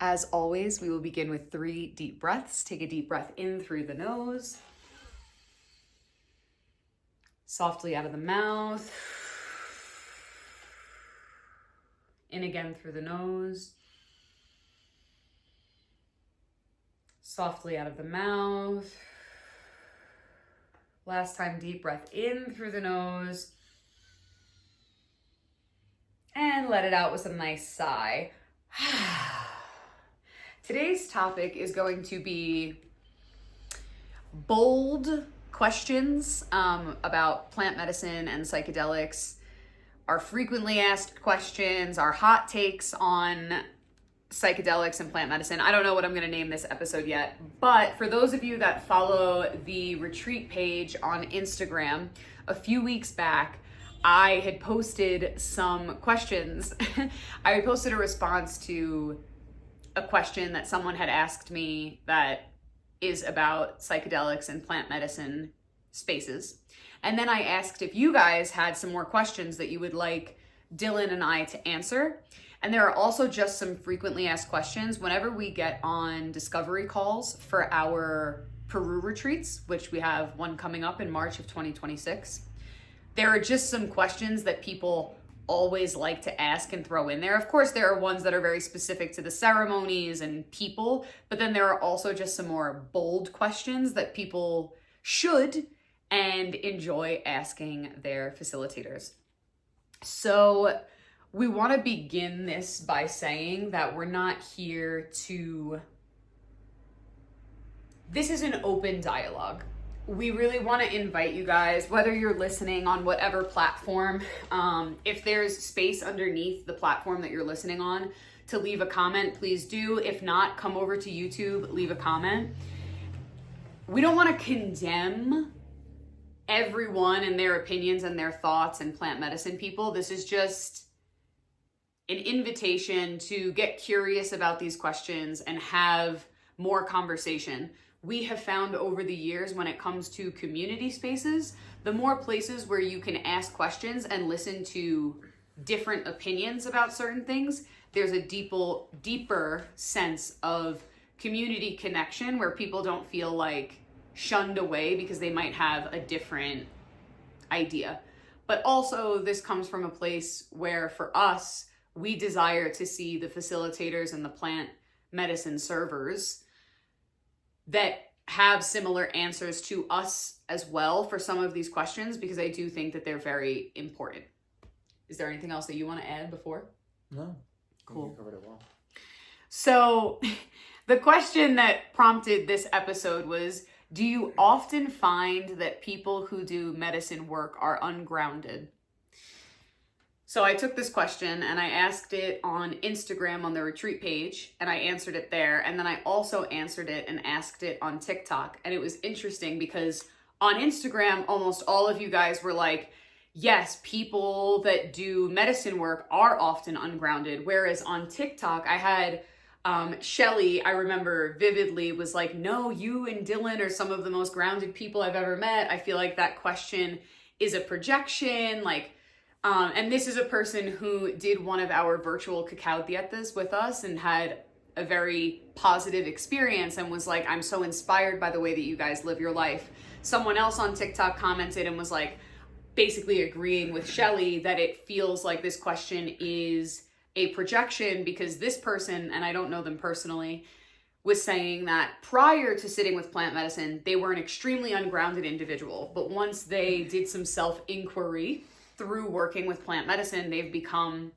As always, we will begin with 3 deep breaths. Take a deep breath in through the nose, softly out of the mouth, in again through the nose, softly out of the mouth. Last time, deep breath in through the nose, and let it out with a nice sigh. Today's topic is going to be bold questions about plant medicine and psychedelics, our frequently asked questions, our hot takes on psychedelics and plant medicine. I don't know what I'm going to name this episode yet, but for those of you that follow the retreat page on Instagram, a few weeks back, I had posted some questions. I posted a response to a question that someone had asked me that is about psychedelics and plant medicine spaces. And then I asked if you guys had some more questions that you would like Dylan and I to answer. And there are also just some frequently asked questions whenever we get on discovery calls for our Peru retreats, which we have one coming up in March of 2026. There are just some questions that people always like to ask and throw in there. Of course, there are ones that are very specific to the ceremonies and people, but then there are also just some more bold questions that people should and enjoy asking their facilitators. So we want to begin this by saying that we're not here to... This is an open dialogue. We really want to invite you guys, whether you're listening on whatever platform, if there's space underneath the platform that you're listening on to leave a comment, please do. If not, come over to YouTube, leave a comment. We don't want to condemn everyone and their opinions and their thoughts and plant medicine people. This is just an invitation to get curious about these questions and have more conversation. We have found over the years when it comes to community spaces, the more places where you can ask questions and listen to different opinions about certain things, there's a deeper sense of community connection where people don't feel like shunned away because they might have a different idea. But also this comes from a place where for us, we desire to see the facilitators and the plant medicine servers that have similar answers to us as well for some of these questions, because I do think that they're very important. Is there anything else that you want to add before? No. Cool. You covered it well. So the question that prompted this episode was, do you often find that people who do medicine work are ungrounded? So I took this question and I asked it on Instagram on the retreat page, and I answered it there. And then I also answered it and asked it on TikTok. And it was interesting because on Instagram, almost all of you guys were like, yes, people that do medicine work are often ungrounded. Whereas on TikTok, I had Shelly, I remember vividly, was like, no, you and Dylan are some of the most grounded people I've ever met. I feel like that question is a projection, and this is a person who did one of our virtual Cacao dietas with us and had a very positive experience and was like, I'm so inspired by the way that you guys live your life. Someone else on TikTok commented and was like, basically agreeing with Shelly that it feels like this question is a projection because this person, and I don't know them personally, was saying that prior to sitting with plant medicine, they were an extremely ungrounded individual. But once they did some self-inquiry through working with plant medicine, they've become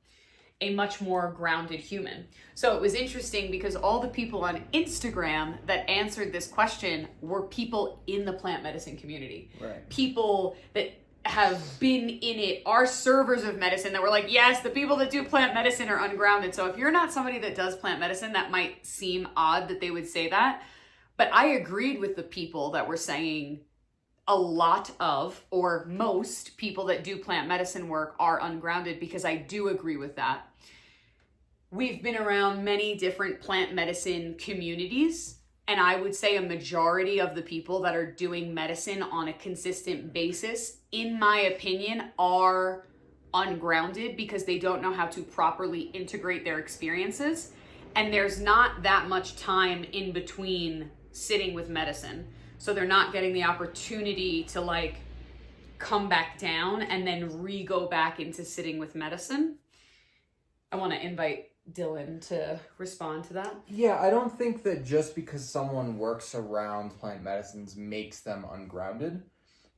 a much more grounded human. So it was interesting because all the people on Instagram that answered this question were people in the plant medicine community. Right. People that have been in it, are servers of medicine that were like, yes, the people that do plant medicine are ungrounded. So if you're not somebody that does plant medicine, that might seem odd that they would say that. But I agreed with the people that were saying a lot of, or most people that do plant medicine work are ungrounded, because I do agree with that. We've been around many different plant medicine communities, and I would say a majority of the people that are doing medicine on a consistent basis, in my opinion, are ungrounded because they don't know how to properly integrate their experiences. and there's not that much time in between sitting with medicine. So they're not getting the opportunity to like come back down and then re-go back into sitting with medicine. I want to invite Dylan to respond to that. Yeah, I don't think that just because someone works around plant medicines makes them ungrounded.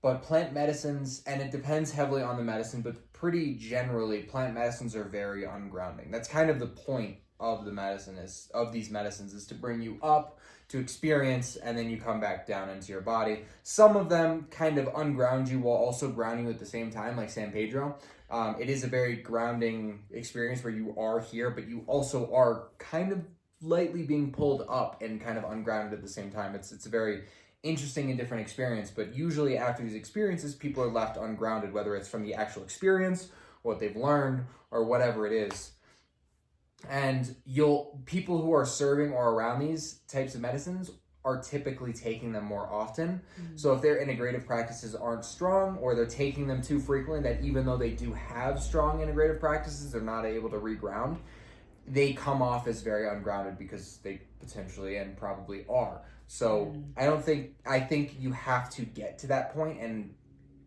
But plant medicines, and it depends heavily on the medicine, but pretty generally, plant medicines are very ungrounding. That's kind of the point of these medicines is to bring you up to experience, and then you come back down into your body. Some of them kind of unground you while also grounding you at the same time, like San Pedro. It is a very grounding experience where you are here, but you also are kind of lightly being pulled up and kind of ungrounded at the same time. It's a very interesting and different experience, but usually after these experiences, people are left ungrounded, whether it's from the actual experience, what they've learned, or whatever it is. And people who are serving or around these types of medicines are typically taking them more often. Mm-hmm. So if their integrative practices aren't strong, or they're taking them too frequently, that even though they do have strong integrative practices, they're not able to reground, they come off as very ungrounded because they potentially and probably are. So I think you have to get to that point, and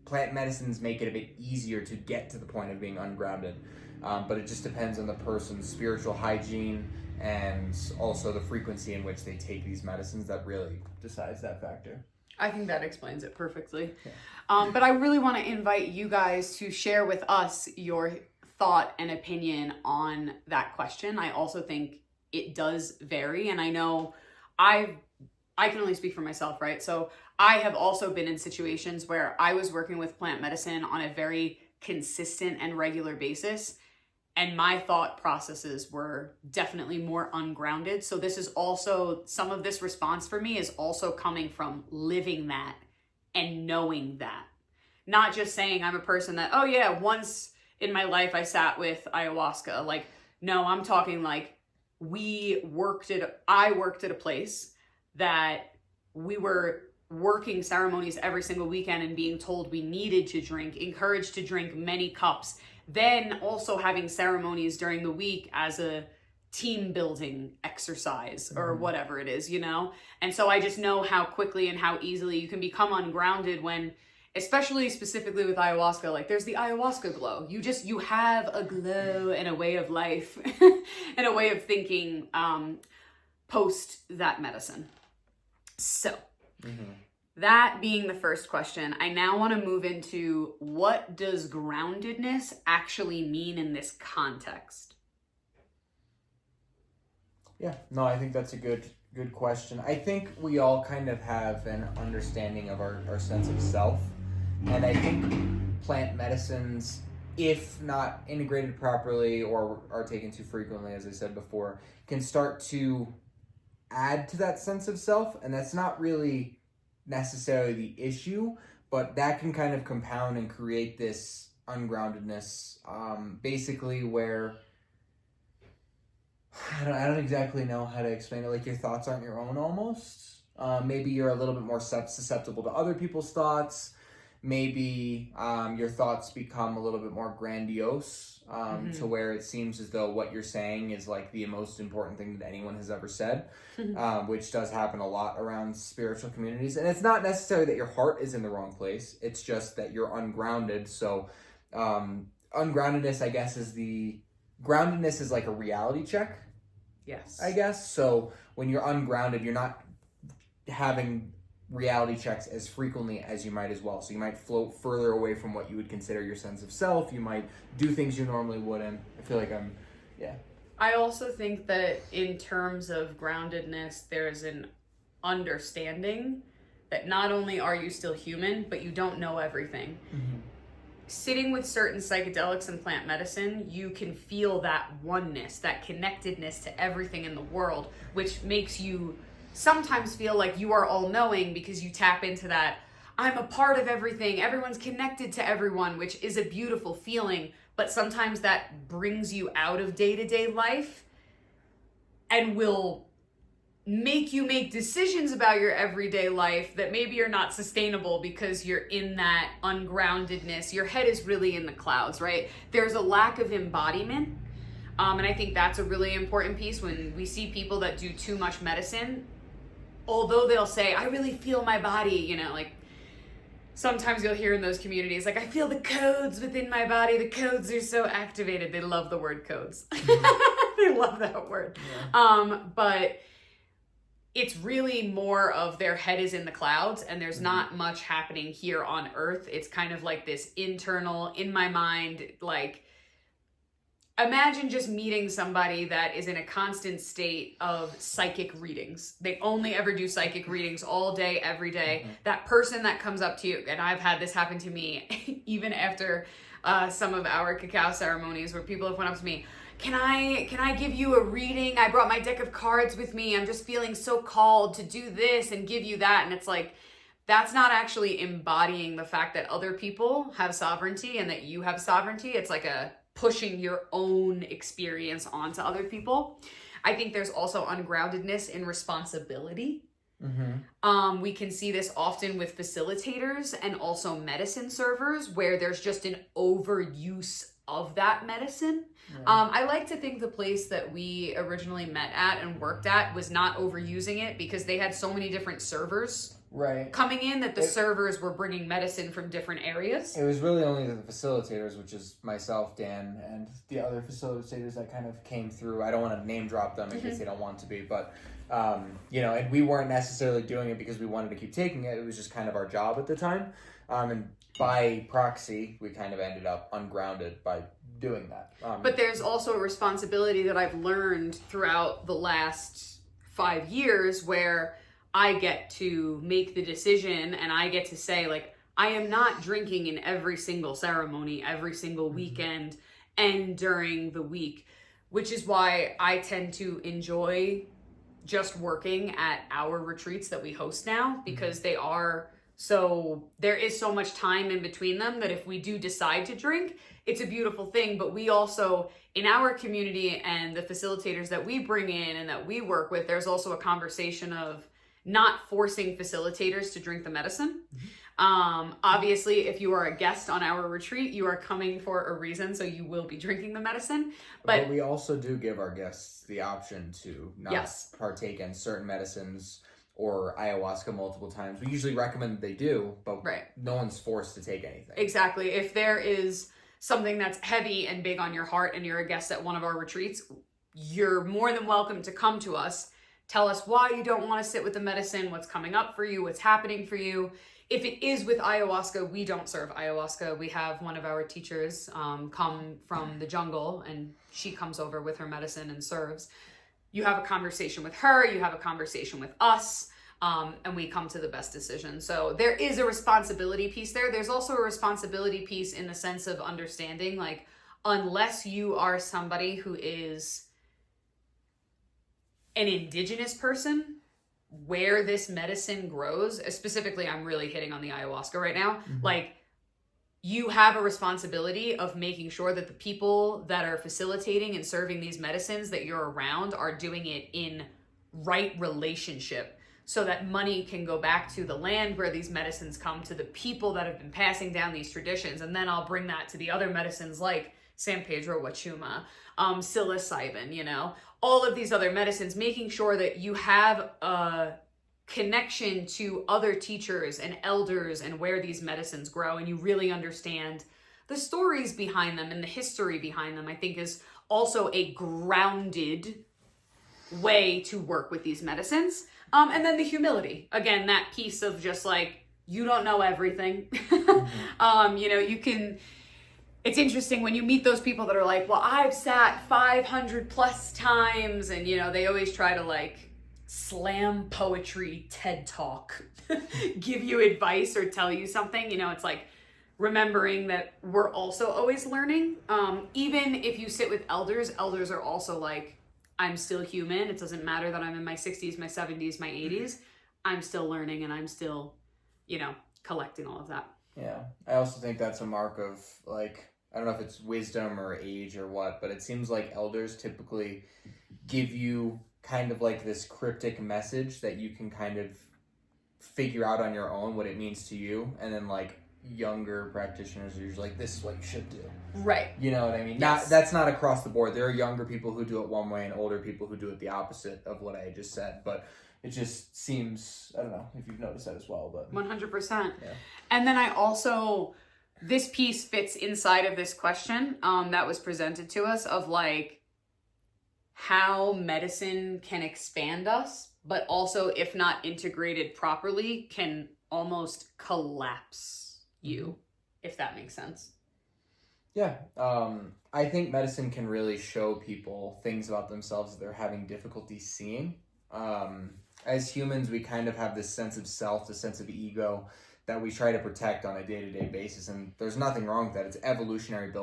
plant medicines make it a bit easier to get to the point of being ungrounded. But it just depends on the person's spiritual hygiene and also the frequency in which they take these medicines that really decides that factor. I think that explains it perfectly. Yeah. But I really want to invite you guys to share with us your thought and opinion on that question. I also think it does vary, and I know I can only speak for myself, right? So I have also been in situations where I was working with plant medicine on a very consistent and regular basis, and my thought processes were definitely more ungrounded. So this is also, some of this response for me is also coming from living that and knowing that. Not just saying I'm a person that, oh yeah, once in my life I sat with ayahuasca. Like, no, I'm talking like I worked at a place that we were working ceremonies every single weekend and being told we needed to drink, encouraged to drink many cups, then also having ceremonies during the week as a team building exercise or whatever it is, you know? And so I just know how quickly and how easily you can become ungrounded when, especially specifically with ayahuasca, like there's the ayahuasca glow. You have a glow and a way of life and a way of thinking post that medicine. So that being the first question, I now want to move into what does groundedness actually mean in this context? Yeah, no, I think that's a good question. I think we all kind of have an understanding of our sense of self. And I think plant medicines, if not integrated properly or are taken too frequently, as I said before, can start to add to that sense of self. And that's not really necessarily the issue, but that can kind of compound and create this ungroundedness, basically where I don't exactly know how to explain it. Like your thoughts aren't your own almost. Maybe you're a little bit more susceptible to other people's thoughts. Maybe your thoughts become a little bit more grandiose to where it seems as though what you're saying is like the most important thing that anyone has ever said, which does happen a lot around spiritual communities. And it's not necessarily that your heart is in the wrong place. It's just that you're ungrounded. So ungroundedness, I guess, groundedness is like a reality check. Yes. I guess. So when you're ungrounded, you're not having reality checks as frequently as you might as well. So you might float further away from what you would consider your sense of self. You might do things you normally wouldn't. I feel like I also think that in terms of groundedness, there's an understanding that not only are you still human, but you don't know everything. Sitting with certain psychedelics and plant medicine, you can feel that oneness, that connectedness to everything in the world, which makes you sometimes feel like you are all-knowing because you tap into that, I'm a part of everything, everyone's connected to everyone, which is a beautiful feeling, but sometimes that brings you out of day-to-day life and will make you make decisions about your everyday life that maybe are not sustainable because you're in that ungroundedness. Your head is really in the clouds, right? There's a lack of embodiment. And I think that's a really important piece when we see people that do too much medicine. Although they'll say, I really feel my body, you know, like sometimes you'll hear in those communities, like, I feel the codes within my body. The codes are so activated. They love the word codes. They love that word. Yeah. But it's really more of their head is in the clouds and there's not much happening here on earth. It's kind of like this internal, in my mind, like, imagine just meeting somebody that is in a constant state of psychic readings. They only ever do psychic readings all day, every day. That person that comes up to you, and I've had this happen to me even after some of our cacao ceremonies where people have went up to me, can I give you a reading? I brought my deck of cards with me. I'm just feeling so called to do this and give you that. And it's like, that's not actually embodying the fact that other people have sovereignty and that you have sovereignty. It's like a pushing your own experience onto other people. I think there's also ungroundedness in responsibility. We can see this often with facilitators and also medicine servers where there's just an overuse of that medicine. I like to think the place that we originally met at and worked at was not overusing it because they had so many different servers coming in that the servers were bringing medicine from different areas. It was really only the facilitators, which is myself, Dan, and the other facilitators that kind of came through. I don't want to name drop them in case they don't want to be, but you know, and we weren't necessarily doing it because we wanted to keep taking it. It was just kind of our job at the time. And by proxy, we kind of ended up ungrounded by doing that. But there's also a responsibility that I've learned throughout the last 5 years where I get to make the decision and I get to say, like, I am not drinking in every single ceremony, every single weekend and during the week, which is why I tend to enjoy just working at our retreats that we host now, because they are so, there is so much time in between them that if we do decide to drink, it's a beautiful thing. But we also, in our community and the facilitators that we bring in and that we work with, there's also a conversation of not forcing facilitators to drink the medicine. Obviously, if you are a guest on our retreat, you are coming for a reason, so you will be drinking the medicine. But we also do give our guests the option to not partake in certain medicines or ayahuasca multiple times. We usually recommend that they do, but no one's forced to take anything. Exactly. If there is something that's heavy and big on your heart and you're a guest at one of our retreats, you're more than welcome to come to us. Tell us why you don't want to sit with the medicine, what's coming up for you, what's happening for you. If it is with ayahuasca, we don't serve ayahuasca. We have one of our teachers come from the jungle and she comes over with her medicine and serves. You have a conversation with her, you have a conversation with us, and we come to the best decision. So there is a responsibility piece there. There's also a responsibility piece in the sense of understanding, like, unless you are somebody who is an indigenous person where this medicine grows, specifically I'm really hitting on the ayahuasca right now, like, you have a responsibility of making sure that the people that are facilitating and serving these medicines that you're around are doing it in right relationship so that money can go back to the land where these medicines come, to the people that have been passing down these traditions. And then I'll bring that to the other medicines like San Pedro Huachuma, psilocybin, you know, all of these other medicines, making sure that you have a connection to other teachers and elders and where these medicines grow, and you really understand the stories behind them and the history behind them, I think is also a grounded way to work with these medicines. And then the humility, again, that piece of just like, you don't know everything. You know, you can, it's interesting when you meet those people that are like, well, I've sat 500 plus times, and you know, they always try to like slam poetry TED talk, give you advice or tell you something. You know, it's like remembering that we're also always learning. Even if you sit with elders are also like, I'm still human. It doesn't matter that I'm in my 60s, my 70s, my 80s. I'm still learning and I'm still, you know, collecting all of that. Yeah. I also think that's a mark of, like, I don't know if it's wisdom or age or what, but it seems like elders typically give you kind of like this cryptic message that you can kind of figure out on your own what it means to you, and then like younger practitioners are usually like, this is what you should do. Right. You know what I mean? Yes. That's not across the board. There are younger people who do it one way and older people who do it the opposite of what I just said. But it just seems, I don't know if you've noticed that as well, but 100%. Yeah. And then I also, this piece fits inside of this question that was presented to us of like how medicine can expand us, but also if not integrated properly, can almost collapse you, if that makes sense. Yeah. I think medicine can really show people things about themselves that they're having difficulty seeing. As humans, we kind of have this sense of self, this sense of ego that we try to protect on a day-to-day basis, and there's nothing wrong with that. It's evolutionarily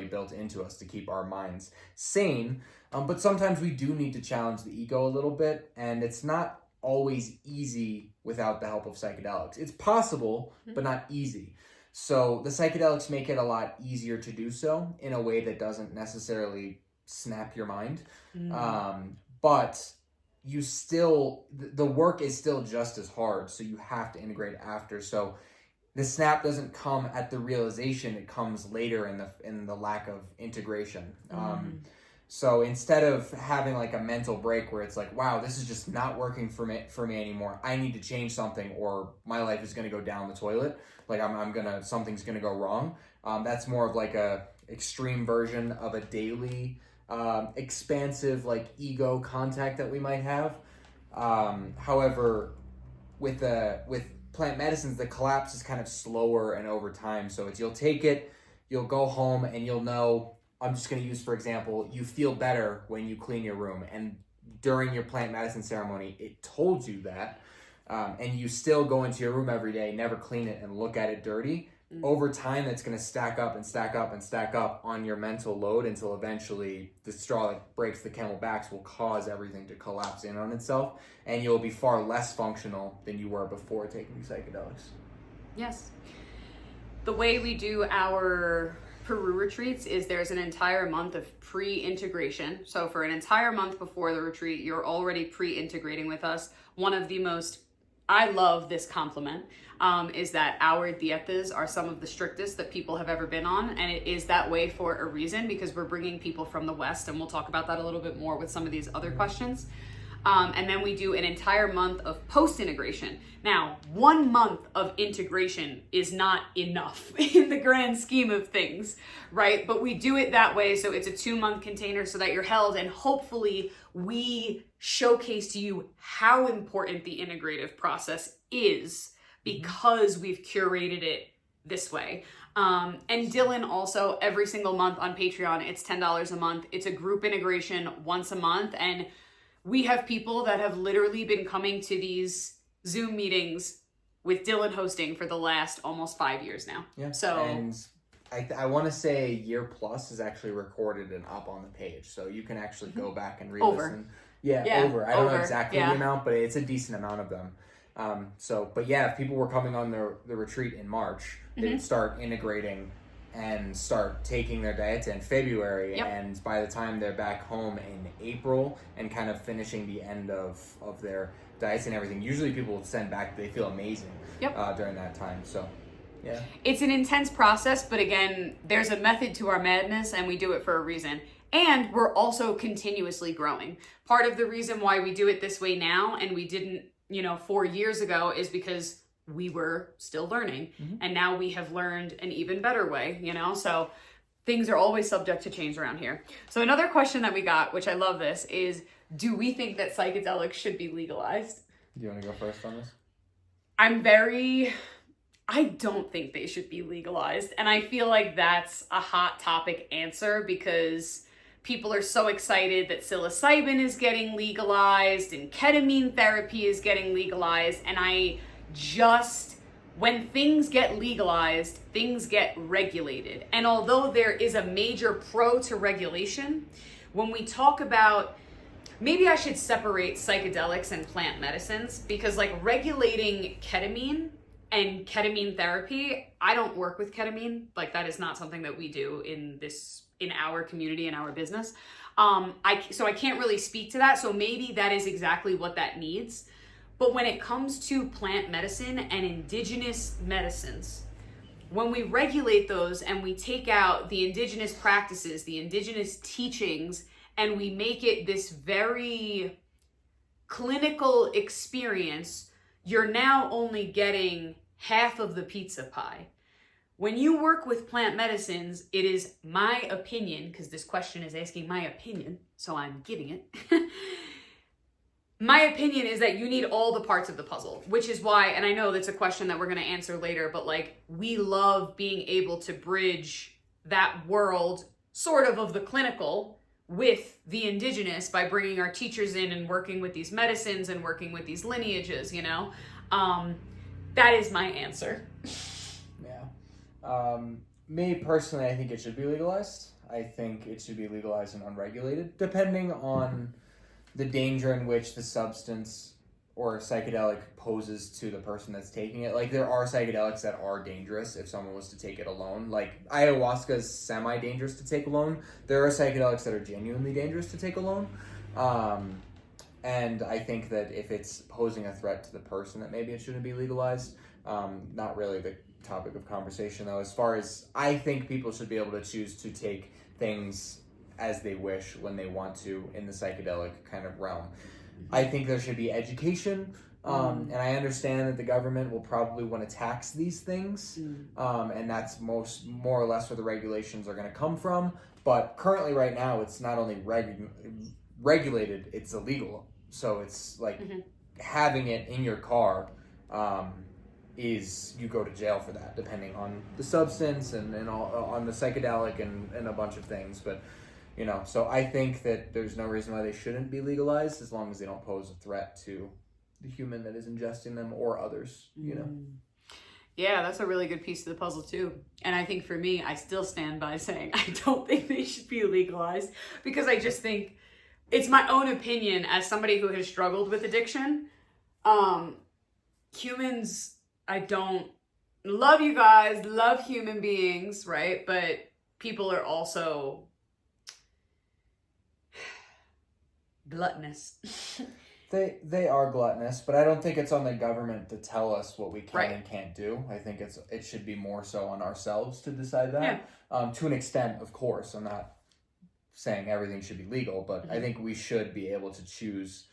built into us to keep our minds sane. But sometimes we do need to challenge the ego a little bit, and it's not always easy without the help of psychedelics. It's possible, but not easy. So the psychedelics make it a lot easier to do so in a way that doesn't necessarily snap your mind. But you still, the work is still just as hard, so you have to integrate after. So the snap doesn't come at the realization, it comes later in the lack of integration. So instead of having like a mental break where it's like, wow, this is just not working for me anymore, I need to change something or my life is going to go down the toilet, like something's going to go wrong. That's more of like a extreme version of a daily expansive like ego contact that we might have. However, with plant medicines, the collapse is kind of slower and over time. So you'll take it, you'll go home, and you'll know. I'm just going to use, for example, you feel better when you clean your room, and during your plant medicine ceremony, it told you that, and you still go into your room every day, never clean it, and look at it dirty. Over time, that's going to stack up and stack up and stack up on your mental load until eventually the straw that breaks the camel backs will cause everything to collapse in on itself, and you'll be far less functional than you were before taking psychedelics. Yes. The way we do our Peru retreats is there's an entire month of pre-integration. So for an entire month before the retreat, you're already pre-integrating with us. One of the most, I love this compliment, is that our dietas are some of the strictest that people have ever been on. And it is that way for a reason, because we're bringing people from the West, and we'll talk about that a little bit more with some of these other questions. And then we do an entire month of post-integration. Now, 1 month of integration is not enough in the grand scheme of things, right? But we do it that way, so it's a 2-month container so that you're held, and hopefully we showcase to you how important the integrative process is because we've curated it this way. And Dylan also, every single month on Patreon, it's $10 a month. It's a group integration once a month, and we have people that have literally been coming to these Zoom meetings with Dylan hosting for the last almost 5 years now. Yeah. So, and I want to say a year plus is actually recorded and up on the page, so you can actually go back and re-listen. Over. Yeah, over. I don't know exactly yeah. the amount, but it's a decent amount of them. But yeah, if people were coming on the retreat in March, they'd start integrating and start taking their diets in February, and by the time they're back home in April and kind of finishing the end of their diets and everything, usually people will send back, they feel amazing during that time. So yeah, it's an intense process, but again, there's a method to our madness, and we do it for a reason. And we're also continuously growing. Part of the reason why we do it this way now and we didn't 4 years ago is because we were still learning, and now we have learned an even better way, so things are always subject to change around here. So another question that we got, which I love this, is do we think that psychedelics should be legalized? Do you want to go first on this? I don't think they should be legalized, and I feel like that's a hot topic answer because people are so excited that psilocybin is getting legalized and ketamine therapy is getting legalized, and when things get legalized, things get regulated. And although there is a major pro to regulation, when we talk about, maybe I should separate psychedelics and plant medicines, because like regulating ketamine and ketamine therapy, I don't work with ketamine. Like that is not something that we do in our community, in our business. So I can't really speak to that. So maybe that is exactly what that needs. But when it comes to plant medicine and indigenous medicines, when we regulate those and we take out the indigenous practices, the indigenous teachings, and we make it this very clinical experience, you're now only getting half of the pizza pie. When you work with plant medicines, it is my opinion, because this question is asking my opinion, so I'm giving it. My opinion is that you need all the parts of the puzzle, which is why, and I know that's a question that we're going to answer later, but like, we love being able to bridge that world sort of the clinical with the indigenous by bringing our teachers in and working with these medicines and working with these lineages, you know? That is my answer. Yeah. Me personally, I think it should be legalized. I think it should be legalized and unregulated, depending on the danger in which the substance or psychedelic poses to the person that's taking it. Like, there are psychedelics that are dangerous if someone was to take it alone. Like, ayahuasca is semi-dangerous to take alone. There are psychedelics that are genuinely dangerous to take alone. And I think that if it's posing a threat to the person, that maybe it shouldn't be legalized. Not really the topic of conversation, though. As far as, I think people should be able to choose to take things as they wish when they want to in the psychedelic kind of realm. I think there should be education, and I understand that the government will probably want to tax these things, and that's more or less where the regulations are going to come from. But currently, right now, it's not only regulated, it's illegal. So it's like having it in your car is, you go to jail for that, depending on the substance and all, on the psychedelic and a bunch of things. But you know, so I think that there's no reason why they shouldn't be legalized as long as they don't pose a threat to the human that is ingesting them or others, you know? Yeah, that's a really good piece of the puzzle too. And I think for me, I still stand by saying I don't think they should be legalized, because I just think it's my own opinion as somebody who has struggled with addiction. Humans, I don't love you guys, love human beings, right? But people are also gluttonous. They are gluttonous, but I don't think it's on the government to tell us what we can and can't do. I think it should be more so on ourselves to decide that. To an extent, of course. I'm not saying everything should be legal, but I think we should be able to choose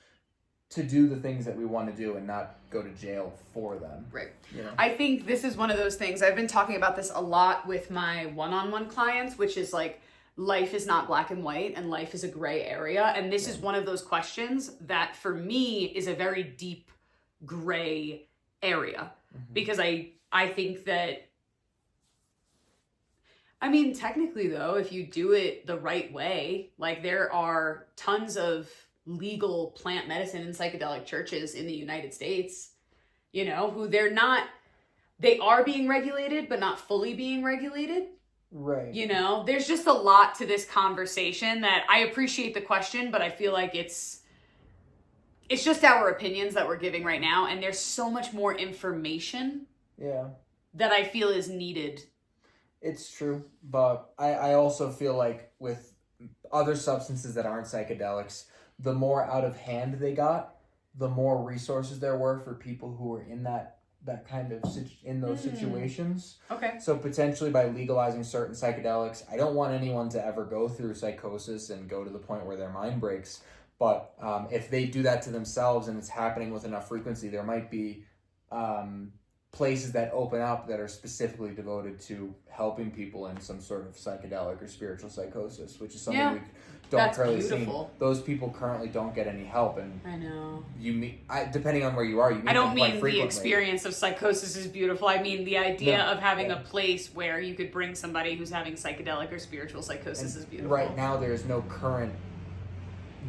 to do the things that we want to do and not go to jail for them. Right. You know? I think this is one of those things. I've been talking about this a lot with my one-on-one clients, which is like, life is not black and white and life is a gray area. And this is one of those questions that for me is a very deep gray area, because I think that, I mean, technically though, if you do it the right way, like there are tons of legal plant medicine and psychedelic churches in the United States, you know, who they are being regulated, but not fully being regulated. Right. You know, there's just a lot to this conversation that I appreciate the question, but I feel like it's just our opinions that we're giving right now. And there's so much more information that I feel is needed. It's true. But I also feel like with other substances that aren't psychedelics, the more out of hand they got, the more resources there were for people who were in that kind of in those situations. Okay. So potentially by legalizing certain psychedelics, I don't want anyone to ever go through psychosis and go to the point where their mind breaks. But if they do that to themselves and it's happening with enough frequency, there might be places that open up that are specifically devoted to helping people in some sort of psychedelic or spiritual psychosis, which is something we don't currently see. Those people currently don't get any help, and I know depending on where you are, you meet I don't them quite mean frequently. The experience of psychosis is beautiful. I mean the idea of having a place where you could bring somebody who's having psychedelic or spiritual psychosis is beautiful. Right now, there's no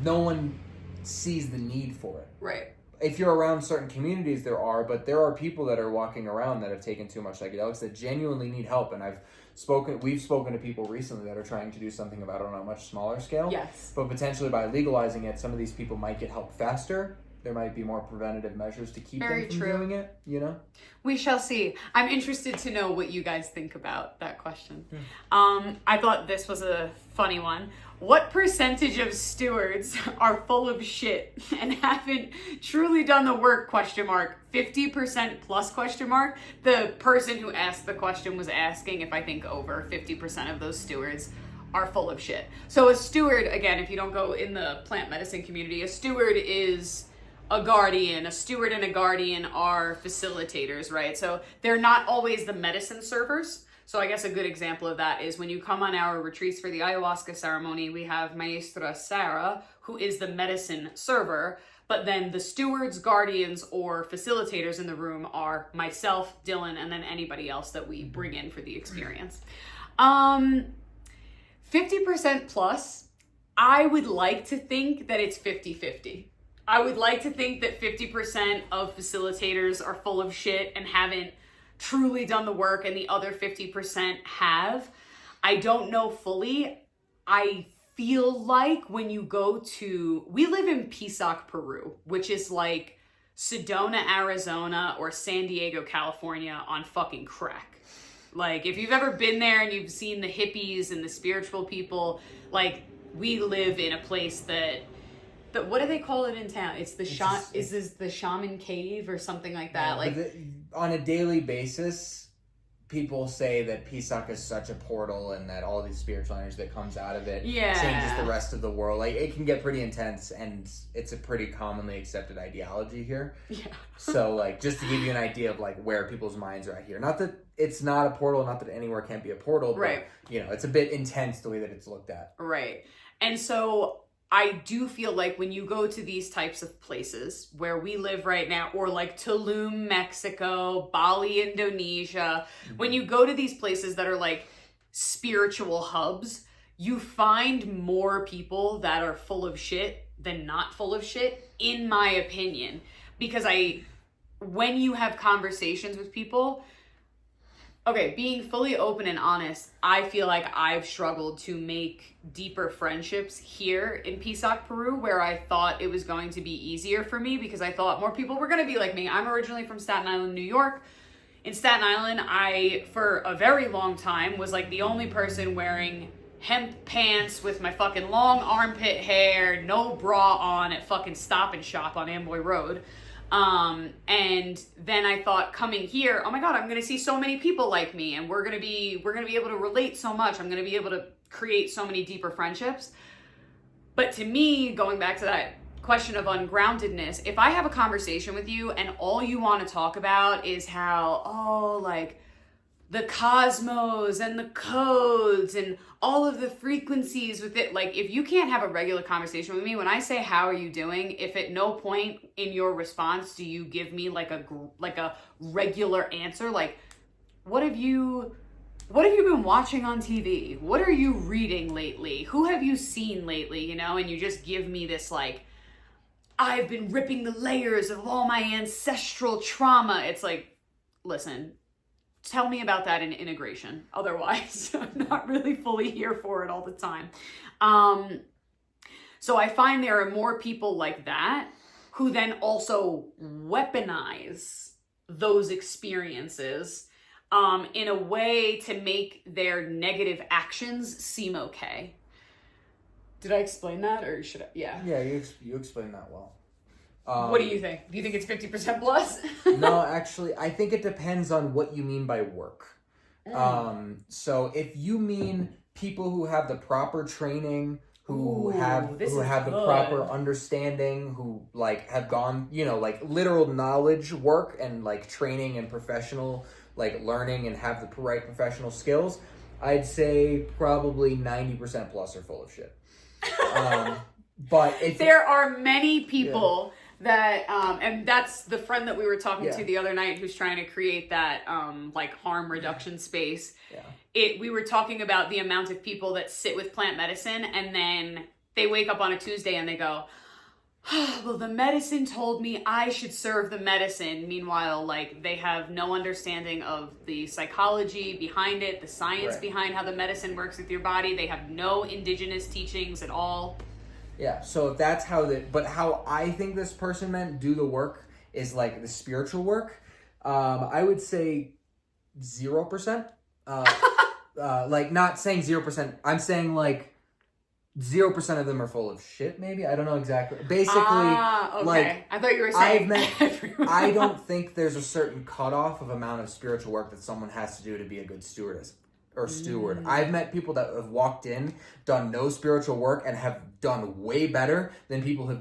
one sees the need for it. Right. If you're around certain communities, but there are people that are walking around that have taken too much psychedelics that genuinely need help. And we've spoken to people recently that are trying to do something about it on a much smaller scale. Yes. But potentially by legalizing it, some of these people might get help faster. There might be more preventative measures to keep them from doing it, you know? We shall see. I'm interested to know what you guys think about that question. I thought this was a funny one. What percentage of stewards are full of shit and haven't truly done the work, question mark, 50% plus, question mark? The person who asked the question was asking if I think over 50% of those stewards are full of shit. So a steward, again, if you don't go in the plant medicine community, a steward is a guardian. A steward and a guardian are facilitators, right? So they're not always the medicine servers. So I guess a good example of that is when you come on our retreats for the ayahuasca ceremony, we have Maestra Sarah, who is the medicine server, but then the stewards, guardians, or facilitators in the room are myself, Dylan, and then anybody else that we bring in for the experience. 50% plus, I would like to think that it's 50-50. I would like to think that 50% of facilitators are full of shit and haven't truly done the work, and the other 50% have. I don't know fully. I feel like when you go to, we live in Pisac, Peru, which is like Sedona, Arizona, or San Diego, California on fucking crack. Like, if you've ever been there and you've seen the hippies and the spiritual people, like, we live in a place that what do they call it in town? It's the the shaman cave or something like that. On a daily basis, people say that Pisac is such a portal and that all these spiritual energy that comes out of it changes the rest of the world. Like, it can get pretty intense, and it's a pretty commonly accepted ideology here. Yeah. So, like, just to give you an idea of like where people's minds are at here. Not that it's not a portal, not that anywhere can't be a portal, but right. It's a bit intense the way that it's looked at. Right. And so I do feel like when you go to these types of places where we live right now, or like Tulum, Mexico, Bali, Indonesia, when you go to these places that are like spiritual hubs, you find more people that are full of shit than not full of shit, in my opinion. Because when you have conversations with people, okay, being fully open and honest, I feel like I've struggled to make deeper friendships here in Pisac, Peru, where I thought it was going to be easier for me because I thought more people were going to be like me. I'm originally from Staten Island, New York. In Staten Island, I, for a very long time, was like the only person wearing hemp pants with my fucking long armpit hair, no bra on at fucking Stop and Shop on Amboy Road. And then I thought, coming here, oh my God, I'm going to see so many people like me, and we're going to be able to relate so much. I'm going to be able to create so many deeper friendships. But to me, going back to that question of ungroundedness, if I have a conversation with you and all you want to talk about is how, like the cosmos and the codes and all of the frequencies with it, like, if you can't have a regular conversation with me, when I say, how are you doing? If at no point in your response do you give me like a regular answer, like, what have you been watching on TV? What are you reading lately? Who have you seen lately? And you just give me this like, I've been ripping the layers of all my ancestral trauma. It's like, listen, tell me about that in integration. Otherwise, I'm not really fully here for it all the time. So I find there are more people like that who then also weaponize those experiences in a way to make their negative actions seem okay. Did I explain that, or should I? Yeah. Yeah, you explained that well. What do you think? Do you think it's 50% plus? No, actually, I think it depends on what you mean by work. So if you mean people who have the proper training, who have the proper understanding, who like have gone, like literal knowledge work and like training and professional like learning and have the right professional skills, I'd say probably 90% plus are full of shit. But if there are many people that and that's the friend that we were talking to the other night who's trying to create that like harm reduction space. We were talking about the amount of people that sit with plant medicine and then they wake up on a Tuesday and they go, oh, well, the medicine told me I should serve the medicine. Meanwhile, like, they have no understanding of the psychology behind it, the science behind how the medicine works with your body. They have no indigenous teachings at all. Yeah, so if that's but how I think this person meant do the work is like the spiritual work. I would say 0%. Like, not saying 0%. I'm saying like 0% of them are full of shit, maybe? I don't know exactly. Basically, okay. like, I thought you were saying I've met, everyone. I don't think there's a certain cutoff of amount of spiritual work that someone has to do to be a good stewardess or steward. I've met people that have walked in, done no spiritual work, and have done way better than people who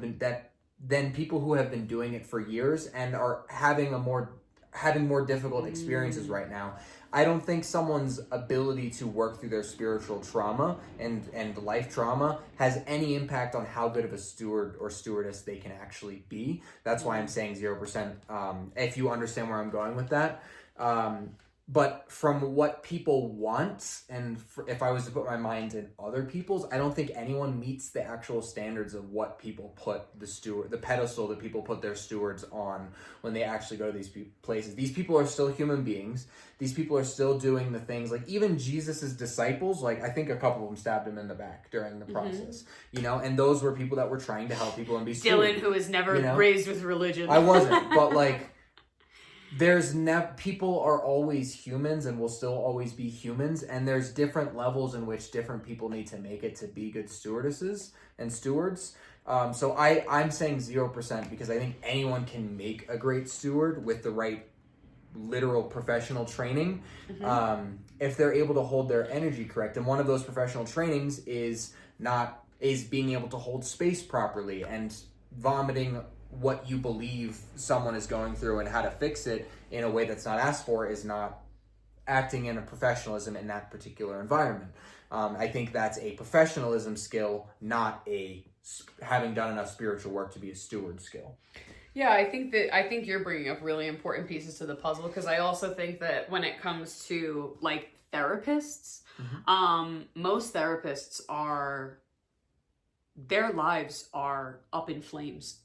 have been doing it for years and are having more difficult experiences right now. I don't think someone's ability to work through their spiritual trauma and life trauma has any impact on how good of a steward or stewardess they can actually be. That's why I'm saying 0%, if you understand where I'm going with that. But from what people want, and if I was to put my mind in other people's, I don't think anyone meets the actual standards of what people put the pedestal that people put their stewards on when they actually go to these places. These people are still human beings. These people are still doing the things, like even Jesus's disciples, like I think a couple of them stabbed him in the back during the process, and those were people that were trying to help people and be Dylan, who was never raised with religion. I wasn't, but like, people are always humans and will still always be humans, and there's different levels in which different people need to make it to be good stewardesses and stewards. So I'm saying 0% because I think anyone can make a great steward with the right literal professional training, if they're able to hold their energy correct. And one of those professional trainings is being able to hold space properly, and vomiting what you believe someone is going through and how to fix it in a way that's not asked for is not acting in a professionalism in that particular environment. I think that's a professionalism skill, not a having done enough spiritual work to be a steward skill. Yeah, I think you're bringing up really important pieces to the puzzle, because I also think that when it comes to like therapists, most therapists their lives are up in flames.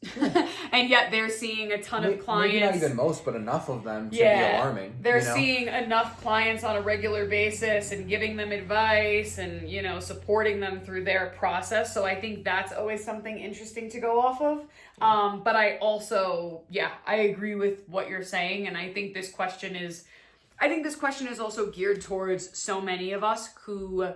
And yet they're seeing a ton of clients. Maybe not even most, but enough of them to be alarming. They're seeing enough clients on a regular basis and giving them advice and, supporting them through their process. So I think that's always something interesting to go off of. But I also, I agree with what you're saying. And I think this question is also geared towards so many of us who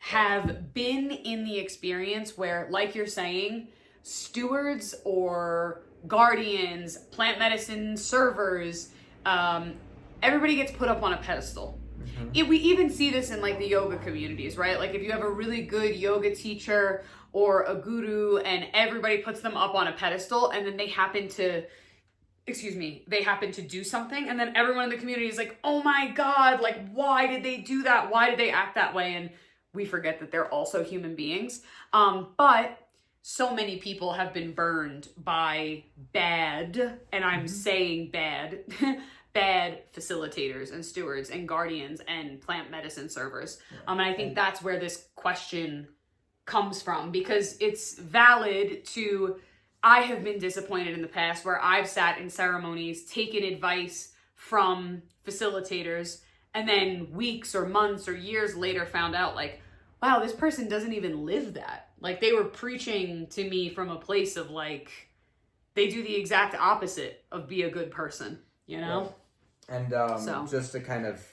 have been in the experience where, like you're saying, stewards or guardians, plant medicine servers, everybody gets put up on a pedestal. We even see this in like the yoga communities, right? Like if you have a really good yoga teacher or a guru and everybody puts them up on a pedestal, and then they happen to do something, and then everyone in the community is like, oh my God, like why did they do that? Why did they act that way? And we forget that they're also human beings. But so many people have been burned by bad, and I'm saying bad, bad facilitators and stewards and guardians and plant medicine servers. And I think that's where this question comes from, because it's valid I have been disappointed in the past where I've sat in ceremonies, taken advice from facilitators, and then weeks or months or years later found out like, wow, this person doesn't even live that. Like they were preaching to me from a place of like, they do the exact opposite of be a good person, Yeah. And just to kind of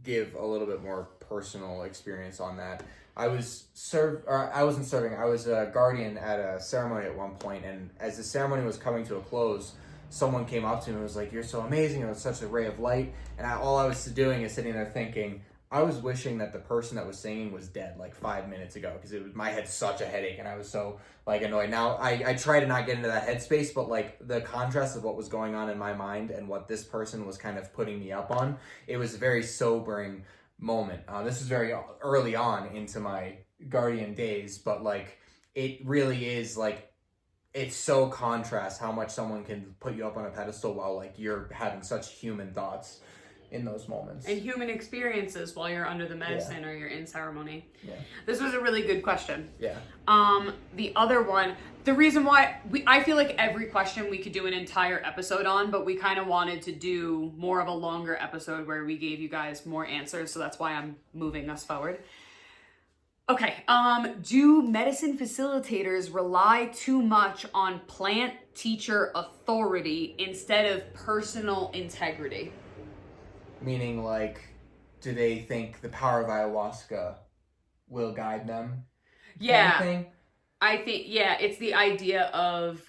give a little bit more personal experience on that, I was a guardian at a ceremony at one point, and as the ceremony was coming to a close, someone came up to me and was like, "You're so amazing, it was such a ray of light." And all I was doing is sitting there thinking, I was wishing that the person that was singing was dead like 5 minutes ago, because my head such a headache and I was so like annoyed. Now I try to not get into that headspace, but like the contrast of what was going on in my mind and what this person was kind of putting me up on, it was a very sobering moment. This is very early on into my guardian days, but like it really is like, it's so contrast how much someone can put you up on a pedestal while like you're having such human thoughts in those moments. And human experiences while you're under the medicine or you're in ceremony. Yeah. This was a really good question. Yeah. The other one, the reason why I feel like every question we could do an entire episode on, but we kind of wanted to do more of a longer episode where we gave you guys more answers. So that's why I'm moving us forward. Okay. Do medicine facilitators rely too much on plant teacher authority instead of personal integrity? Meaning, like, do they think the power of ayahuasca will guide them? Yeah. kind of thing. I think, it's the idea of,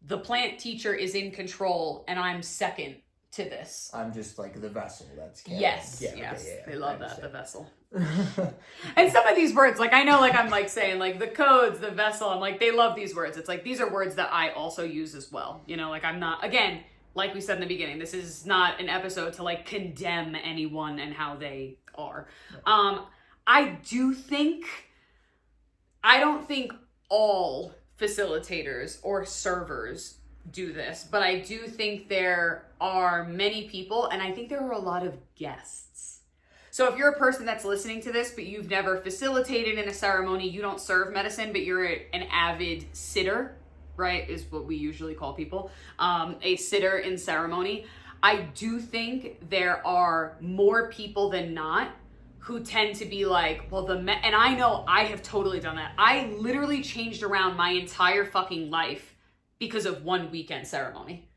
the plant teacher is in control and I'm second to this. I'm just like the vessel that's carrying. Yes, yeah, yes. Okay, yeah, They love that, the vessel. vessel. And some of these words, like I know, like I'm like saying like the codes, the vessel, I'm like, they love these words. It's like, these are words that I also use as well. Like I'm not, again, like we said in the beginning, this is not an episode to like condemn anyone and how they are. I don't think all facilitators or servers do this, but I do think there are many people, and I think there are a lot of guests. So if you're a person that's listening to this, but you've never facilitated in a ceremony, you don't serve medicine, but you're an avid sitter, right, is what we usually call people, a sitter in ceremony, I do think there are more people than not who tend to be like, well, and I know I have totally done that. I literally changed around my entire fucking life because of one weekend ceremony.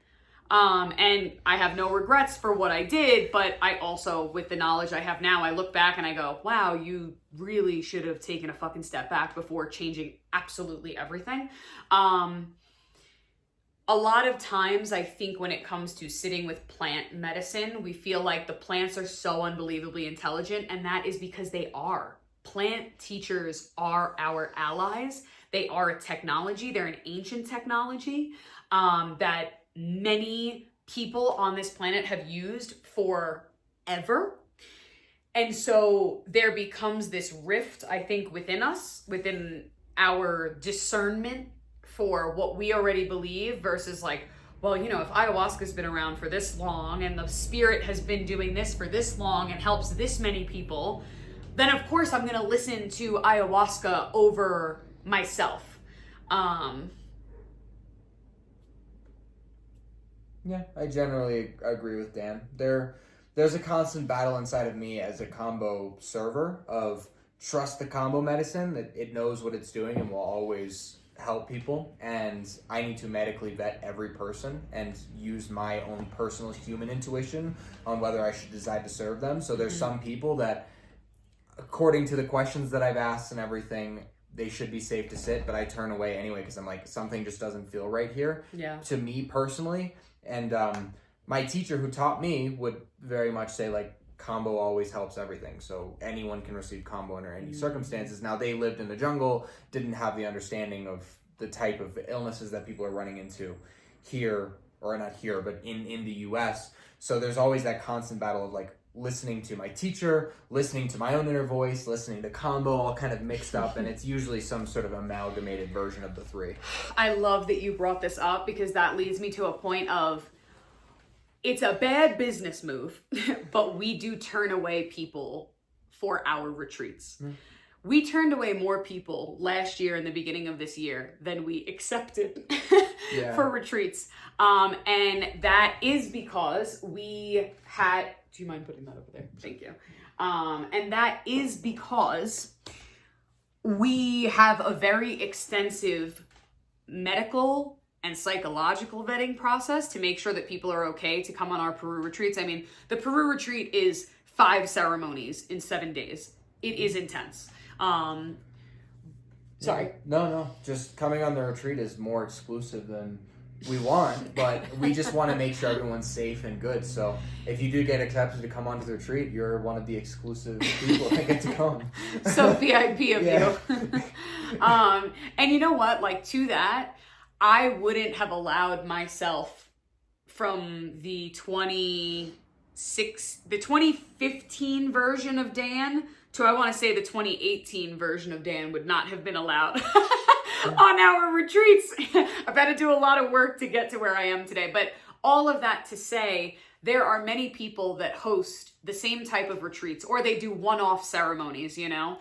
And I have no regrets for what I did, but I also, with the knowledge I have now, I look back and I go, wow, you really should have taken a fucking step back before changing absolutely everything. A lot of times, I think when it comes to sitting with plant medicine, we feel like the plants are so unbelievably intelligent, and that is because they are. Plant teachers are our allies. They are a technology. They're an ancient technology that many people on this planet have used forever. And so there becomes this rift, I think, within us, within our discernment for what we already believe versus like, well, if ayahuasca's been around for this long and the spirit has been doing this for this long and helps this many people, then of course I'm going to listen to ayahuasca over myself. Yeah, I generally agree with Dan. There's a constant battle inside of me as a combo server of trust the combo medicine, that it knows what it's doing and will always help people, and I need to medically vet every person and use my own personal human intuition on whether I should decide to serve them. So there's some people that, according to the questions that I've asked and everything, they should be safe to sit, but I turn away anyway because I'm like, something just doesn't feel right here. Yeah. To me personally. And my teacher who taught me would very much say like, combo always helps everything. So anyone can receive combo under any circumstances. Now, they lived in the jungle, didn't have the understanding of the type of illnesses that people are running into here, or not here, but in the US. So there's always that constant battle of like listening to my teacher, listening to my own inner voice, listening to combo, all kind of mixed up. And it's usually some sort of amalgamated version of the three. I love that you brought this up because that leads me to a point of, it's a bad business move, but we do turn away people for our retreats. We turned away more people last year and the beginning of this year than we accepted for retreats. And that is because we had, do you mind putting that over there? Thank you. And that is because we have a very extensive medical and psychological vetting process to make sure that people are okay to come on our Peru retreats. I mean, the Peru retreat is 5 ceremonies in 7 days. It is intense. Sorry. No. Just coming on the retreat is more exclusive than we want, but we just want to make sure everyone's safe and good. So if you do get accepted to come onto the retreat, you're one of the exclusive people that get to come. So VIP of you. And you know what? Like, to that, I wouldn't have allowed myself from the 2015 version of Dan to, I want to say, the 2018 version of Dan would not have been allowed on our retreats. I've had to do a lot of work to get to where I am today. But all of that to say, there are many people that host the same type of retreats, or they do one-off ceremonies, and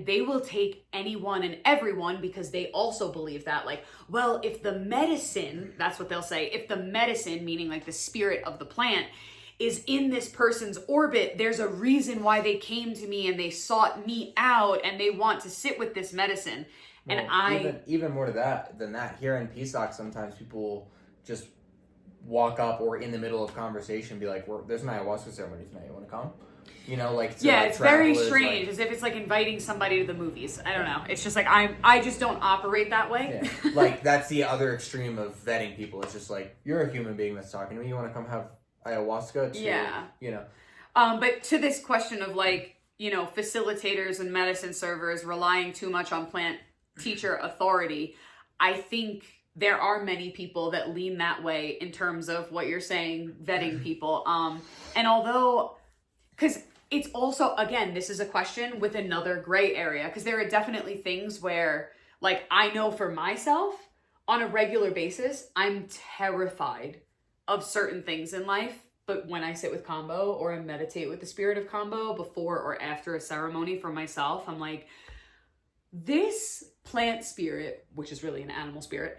they will take anyone and everyone because they also believe that, like, well, if the medicine, that's what they'll say, if the medicine, meaning like the spirit of the plant, is in this person's orbit, there's a reason why they came to me and they sought me out and they want to sit with this medicine. Well, And even more than that, here in PSOC, sometimes people will just walk up or in the middle of conversation be like, there's an ayahuasca ceremony tonight, you want to come? You know, like yeah, like it's very travelers, strange, like, as if it's like inviting somebody to the movies. I don't know. It's just like I just don't operate that way. yeah. Like that's the other extreme of vetting people. It's just like you're a human being that's talking to me. You want to come have ayahuasca? Yeah. You know. But to this question of like, you know, facilitators and medicine servers relying too much on plant teacher authority, I think there are many people that lean that way in terms of what you're saying, vetting people. And although, because it's also, again, this is a question with another gray area, because there are definitely things where, like, I know for myself, on a regular basis, I'm terrified of certain things in life. But when I sit with Combo or I meditate with the spirit of Combo before or after a ceremony for myself, I'm like, this plant spirit, which is really an animal spirit,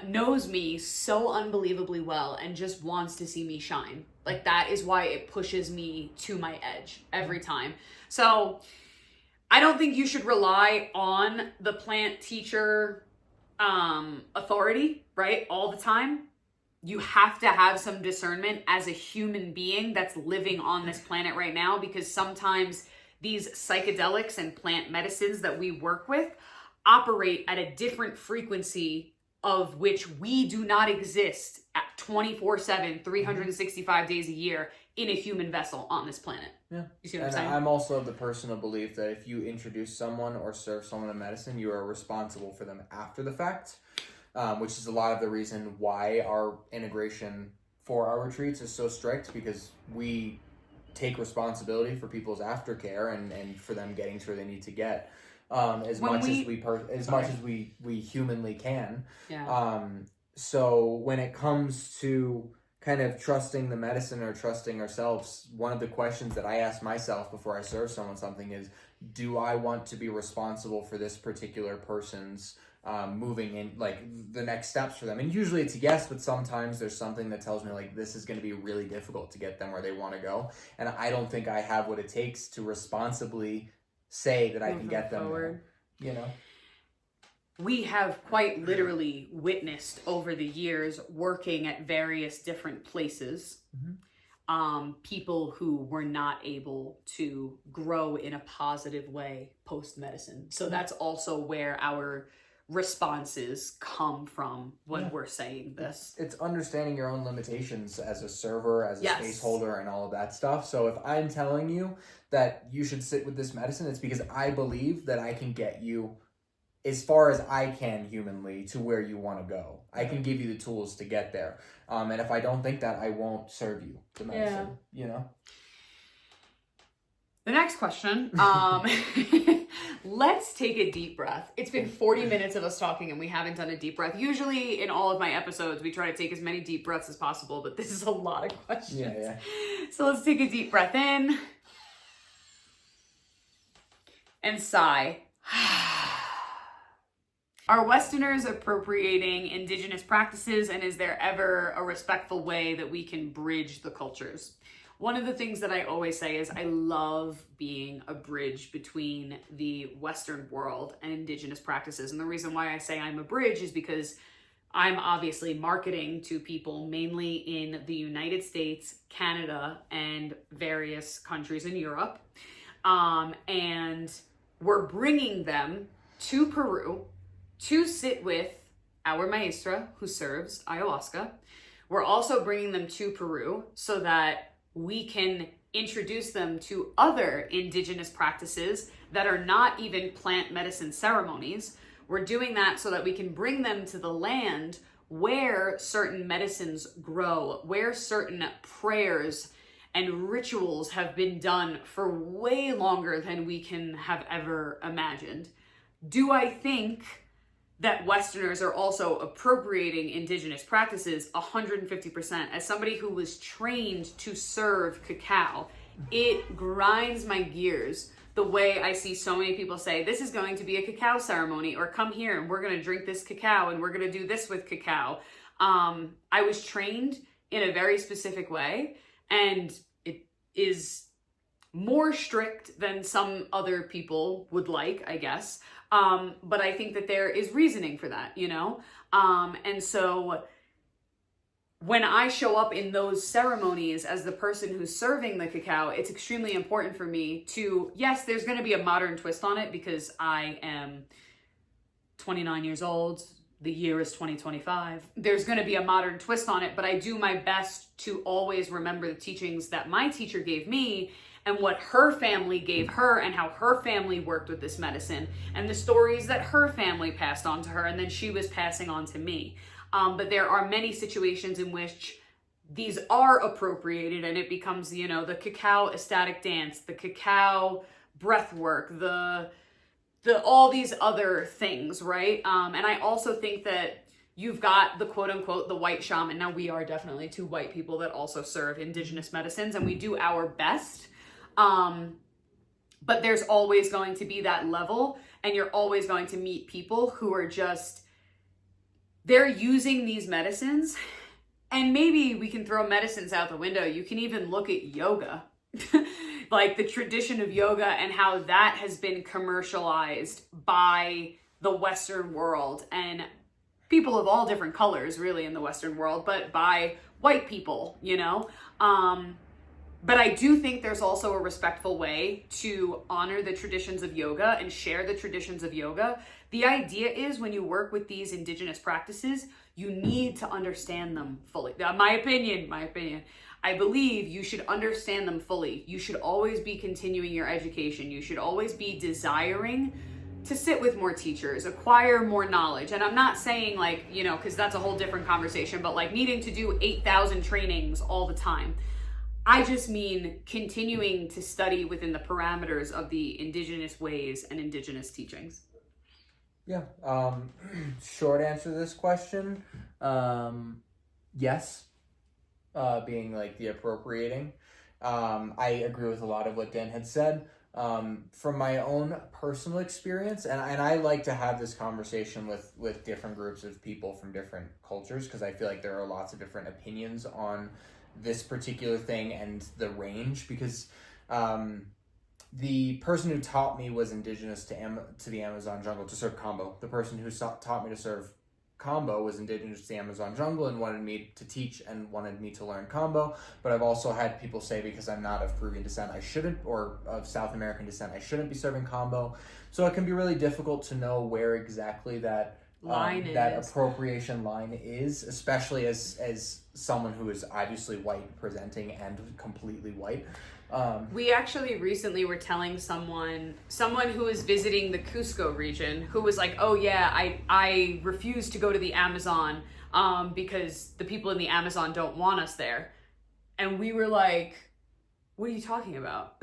knows me so unbelievably well and just wants to see me shine. Like, that is why it pushes me to my edge every time. So I don't think you should rely on the plant teacher authority, right, all the time. You have to have some discernment as a human being that's living on this planet right now, because sometimes these psychedelics and plant medicines that we work with operate at a different frequency of which we do not exist at 24/7, 365 days a year in a human vessel on this planet. Yeah. You see what I'm And saying? I'm also of the personal belief that if you introduce someone or serve someone a medicine, you are responsible for them after the fact, which is a lot of the reason why our integration for our retreats is so strict, because we take responsibility for people's aftercare and for them getting to where they need to get. As much as we humanly can. Yeah. So when it comes to kind of trusting the medicine or trusting ourselves, one of the questions that I ask myself before I serve someone something is, do I want to be responsible for this particular person's moving in, like, the next steps for them? And usually it's a yes, but sometimes there's something that tells me, like, this is going to be really difficult to get them where they want to go. And I don't think I have what it takes to responsibly say that I can get them there, you know? We have quite literally witnessed over the years, working at various different places, people who were not able to grow in a positive way post-medicine. So that's also where our responses come from when we're saying this. It's understanding your own limitations as a server, as a Yes. space holder, and all of that stuff. So if I'm telling you that you should sit with this medicine, it's because I believe that I can get you as far as I can humanly to where you want to go. I can give you the tools to get there. And if I don't think that, I won't serve you the medicine, you know? The next question, let's take a deep breath. It's been 40 minutes of us talking and we haven't done a deep breath. Usually in all of my episodes, we try to take as many deep breaths as possible, but this is a lot of questions. Yeah. So let's take a deep breath in and sigh. Are Westerners appropriating indigenous practices, and is there ever a respectful way that we can bridge the cultures? One of the things that I always say is I love being a bridge between the Western world and indigenous practices. And the reason why I say I'm a bridge is because I'm obviously marketing to people mainly in the United States, Canada, and various countries in Europe. And we're bringing them to Peru to sit with our maestra who serves ayahuasca. We're also bringing them to Peru so that we can introduce them to other indigenous practices that are not even plant medicine ceremonies. We're doing that so that we can bring them to the land where certain medicines grow, where certain prayers and rituals have been done for way longer than we can have ever imagined. Do I think that Westerners are also appropriating indigenous practices? 150%. As somebody who was trained to serve cacao, it grinds my gears the way I see so many people say, this is going to be a cacao ceremony, or come here and we're going to drink this cacao and we're going to do this with cacao. I was trained in a very specific way, and it is more strict than some other people would like, I guess. But I think that there is reasoning for that, you know? And so when I show up in those ceremonies as the person who's serving the cacao, it's extremely important for me to, yes, there's going to be a modern twist on it because I am 29 years old. The year is 2025. There's going to be a modern twist on it, but I do my best to always remember the teachings that my teacher gave me and what her family gave her and how her family worked with this medicine and the stories that her family passed on to her and then she was passing on to me. But there are many situations in which these are appropriated and it becomes, you know, the cacao ecstatic dance, the cacao breath work, the all these other things, right? And I also think that you've got the quote unquote, the white shaman. Now we are definitely two white people that also serve indigenous medicines and we do our best. But there's always going to be that level and you're always going to meet people who are just, they're using these medicines and maybe we can throw medicines out the window. You can even look at yoga, like the tradition of yoga and how that has been commercialized by the Western world and people of all different colors really in the Western world, but by white people, you know? But I do think there's also a respectful way to honor the traditions of yoga and share the traditions of yoga. The idea is when you work with these indigenous practices, you need to understand them fully. Now, my opinion, I believe you should understand them fully. You should always be continuing your education. You should always be desiring to sit with more teachers, acquire more knowledge. And I'm not saying like, you know, because that's a whole different conversation, but like needing to do 8,000 trainings all the time. I just mean continuing to study within the parameters of the indigenous ways and indigenous teachings. Yeah. Short answer to this question, yes. Being like the appropriating. I agree with a lot of what Dan had said. From my own personal experience, and I like to have this conversation with different groups of people from different cultures because I feel like there are lots of different opinions on this particular thing and the range because the person who taught me was indigenous to the Amazon jungle to serve combo. The person who taught me to serve combo was indigenous to the Amazon jungle and wanted me to teach and wanted me to learn combo. But I've also had people say because I'm not of Peruvian descent, I shouldn't, or of South American descent, I shouldn't be serving combo. So it can be really difficult to know where exactly that appropriation line is, especially as someone who is obviously white presenting and completely white. We actually recently were telling someone who was visiting the Cusco region who was like, oh yeah, I refuse to go to the Amazon because the people in the Amazon don't want us there. And we were like, what are you talking about?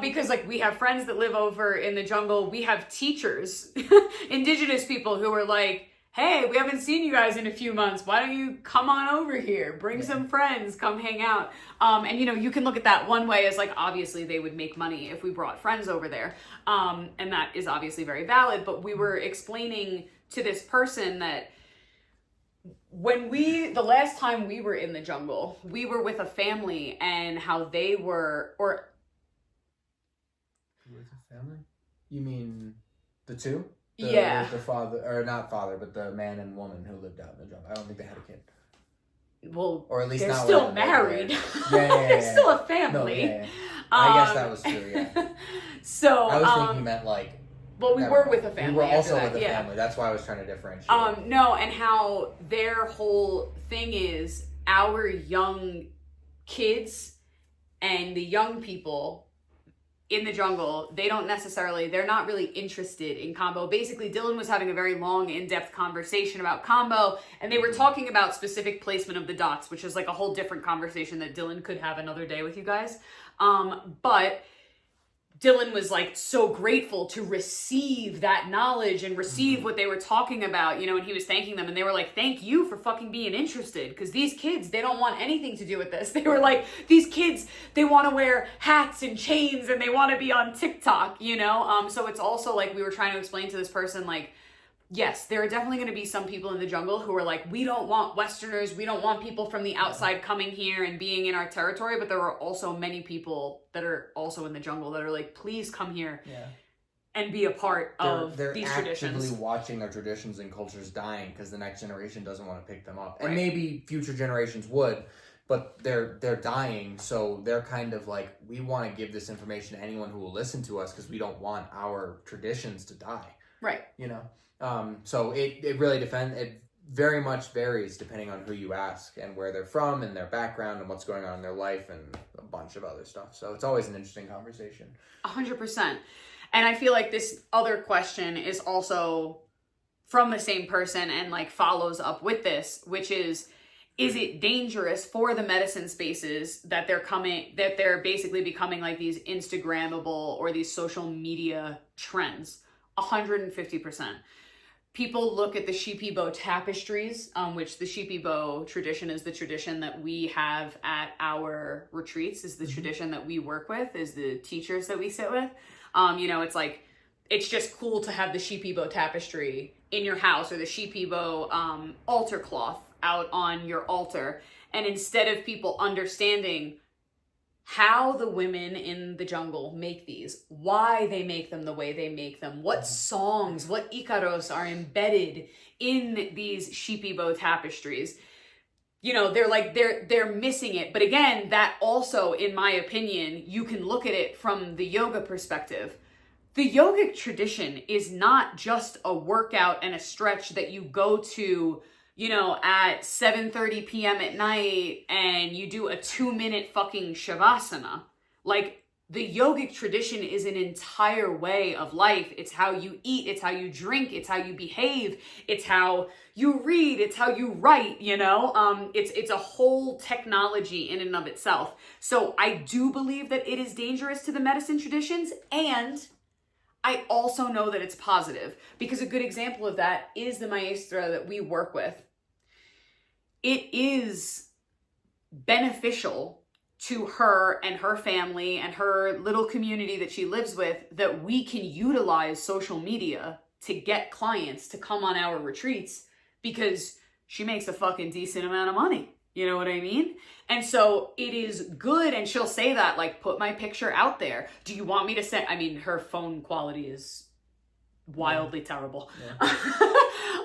Because like we have friends that live over in the jungle. We have teachers, indigenous people who are like, hey, we haven't seen you guys in a few months. Why don't you come on over here? Bring some friends, come hang out. And you know, you can look at that one way as like, obviously they would make money if we brought friends over there. And that is obviously very valid. But we were explaining to this person that the last time we were in the jungle, we were with a family and how they were, or. With a family? You mean the two? Yeah. The father, or not father, but the man and woman who lived out in the jungle. I don't think they had a kid. Well, or at least they're not still married. They're still a family. No, I guess that was true, yeah. So, I was thinking you meant like... Well, we were with a family. We were also with a family. That's why I was trying to differentiate. No, and how their whole thing is our young kids and the young people in the jungle, they're not really interested in combo. Basically, Dylan was having a very long, in-depth conversation about combo, and they were talking about specific placement of the dots, which is like a whole different conversation that Dylan could have another day with you guys. But Dylan was like so grateful to receive that knowledge and receive what they were talking about, you know, and he was thanking them and they were like, thank you for fucking being interested. Cause these kids, they don't want anything to do with this. They were like, these kids, they want to wear hats and chains and they want to be on TikTok, you know? So it's also like, we were trying to explain to this person, like, yes, there are definitely going to be some people in the jungle who are like, we don't want Westerners, we don't want people from the outside coming here and being in our territory, but there are also many people that are also in the jungle that are like, please come here. Yeah. and be a part of they're these actively traditions. watching their traditions and cultures dying because the next generation doesn't want to pick them up. And Right. maybe future generations would, but they're dying, so they're kind of like, we want to give this information to anyone who will listen to us because we don't want our traditions to die. Right. You know? So it really it very much varies depending on who you ask and where they're from and their background and what's going on in their life and a bunch of other stuff. So it's always an interesting conversation. 100%. And I feel like this other question is also from the same person and like follows up with this, which is it dangerous for the medicine spaces that they're basically becoming like these Instagrammable or these social media trends? 150%. People look at the Shipibo tapestries, which the Shipibo tradition is the tradition that we have at our retreats, is the tradition that we work with, is the teachers that we sit with. It's like, it's just cool to have the Shipibo tapestry in your house or the Shipibo altar cloth out on your altar. And instead of people understanding how the women in the jungle make these, why they make them the way they make them, what songs, what icaros are embedded in these Shipibo tapestries, they're missing it. But again, that also, in my opinion, you can look at it from the yoga perspective. The yogic tradition is not just a workout and a stretch that you go to, at 7:30 p.m. at night and you do a 2-minute fucking shavasana. Like, the yogic tradition is an entire way of life. It's how you eat, it's how you drink, it's how you behave, it's how you read, it's how you write, it's a whole technology in and of itself. So I do believe that it is dangerous to the medicine traditions, and I also know that it's positive, because a good example of that is the maestra that we work with. It is beneficial to her and her family and her little community that she lives with that we can utilize social media to get clients to come on our retreats, because she makes a fucking decent amount of money. You know what I mean? And so it is good. And she'll say that, like, put my picture out there. Do you want me to send? I mean, her phone quality is wildly terrible. Yeah.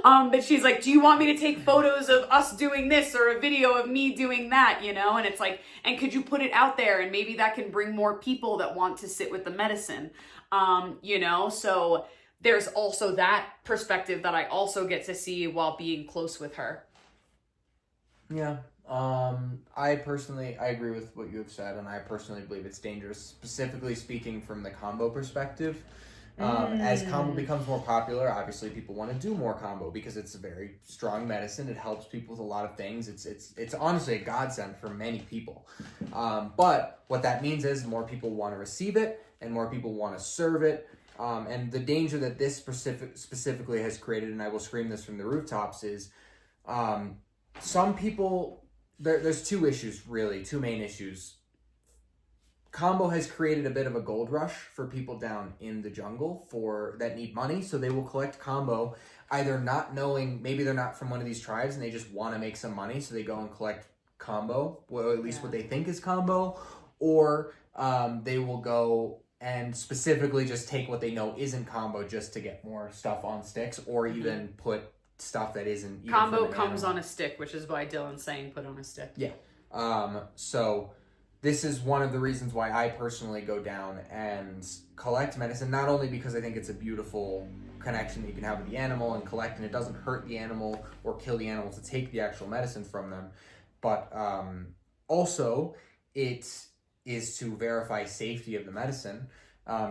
But she's like, do you want me to take photos of us doing this or a video of me doing that? And it's like, and could you put it out there? And maybe that can bring more people that want to sit with the medicine. So there's also that perspective that I also get to see while being close with her. Yeah. I agree with what you have said, and I personally believe it's dangerous, specifically speaking from the combo perspective. As combo becomes more popular, obviously people want to do more combo because it's a very strong medicine. It helps people with a lot of things. It's honestly a godsend for many people. But what that means is more people want to receive it and more people want to serve it. And the danger that this specifically has created, and I will scream this from the rooftops, is some people, there's two main issues. Combo has created a bit of a gold rush for people down in the jungle that need money, so they will collect combo, either not knowing, maybe they're not from one of these tribes and they just want to make some money, so they go and collect combo, or at least what they think is combo, or they will go and specifically just take what they know isn't combo just to get more stuff on sticks, or even put stuff that isn't even combo comes on a stick, which is why Dylan's saying put on a stick. Yeah. So this is one of the reasons why I personally go down and collect medicine, not only because I think it's a beautiful connection that you can have with the animal and collect, and it doesn't hurt the animal or kill the animal to take the actual medicine from them, but also it is to verify safety of the medicine,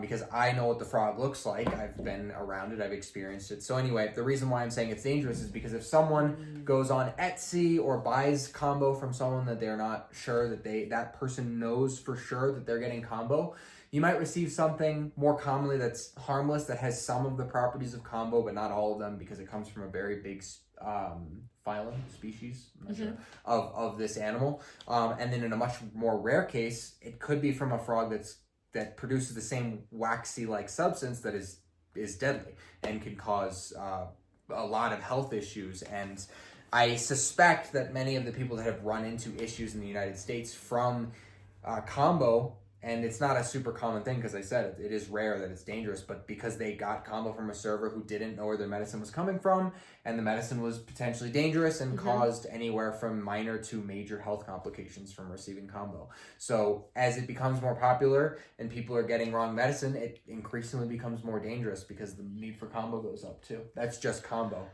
because I know what the frog looks like. I've been around it. I've experienced it. So anyway, the reason why I'm saying it's dangerous is because if someone goes on Etsy or buys combo from someone that they're not sure that person knows for sure that they're getting combo, you might receive something more commonly that's harmless, that has some of the properties of combo, but not all of them, because it comes from a very big species, I'm not sure, of this animal. And then in a much more rare case, it could be from a frog that produces the same waxy-like substance that is deadly and can cause a lot of health issues. And I suspect that many of the people that have run into issues in the United States from combo and it's not a super common thing because I said it is rare that it's dangerous, but because they got combo from a server who didn't know where their medicine was coming from, and the medicine was potentially dangerous and caused anywhere from minor to major health complications from receiving combo. So as it becomes more popular and people are getting wrong medicine, it increasingly becomes more dangerous because the need for combo goes up too. That's just combo.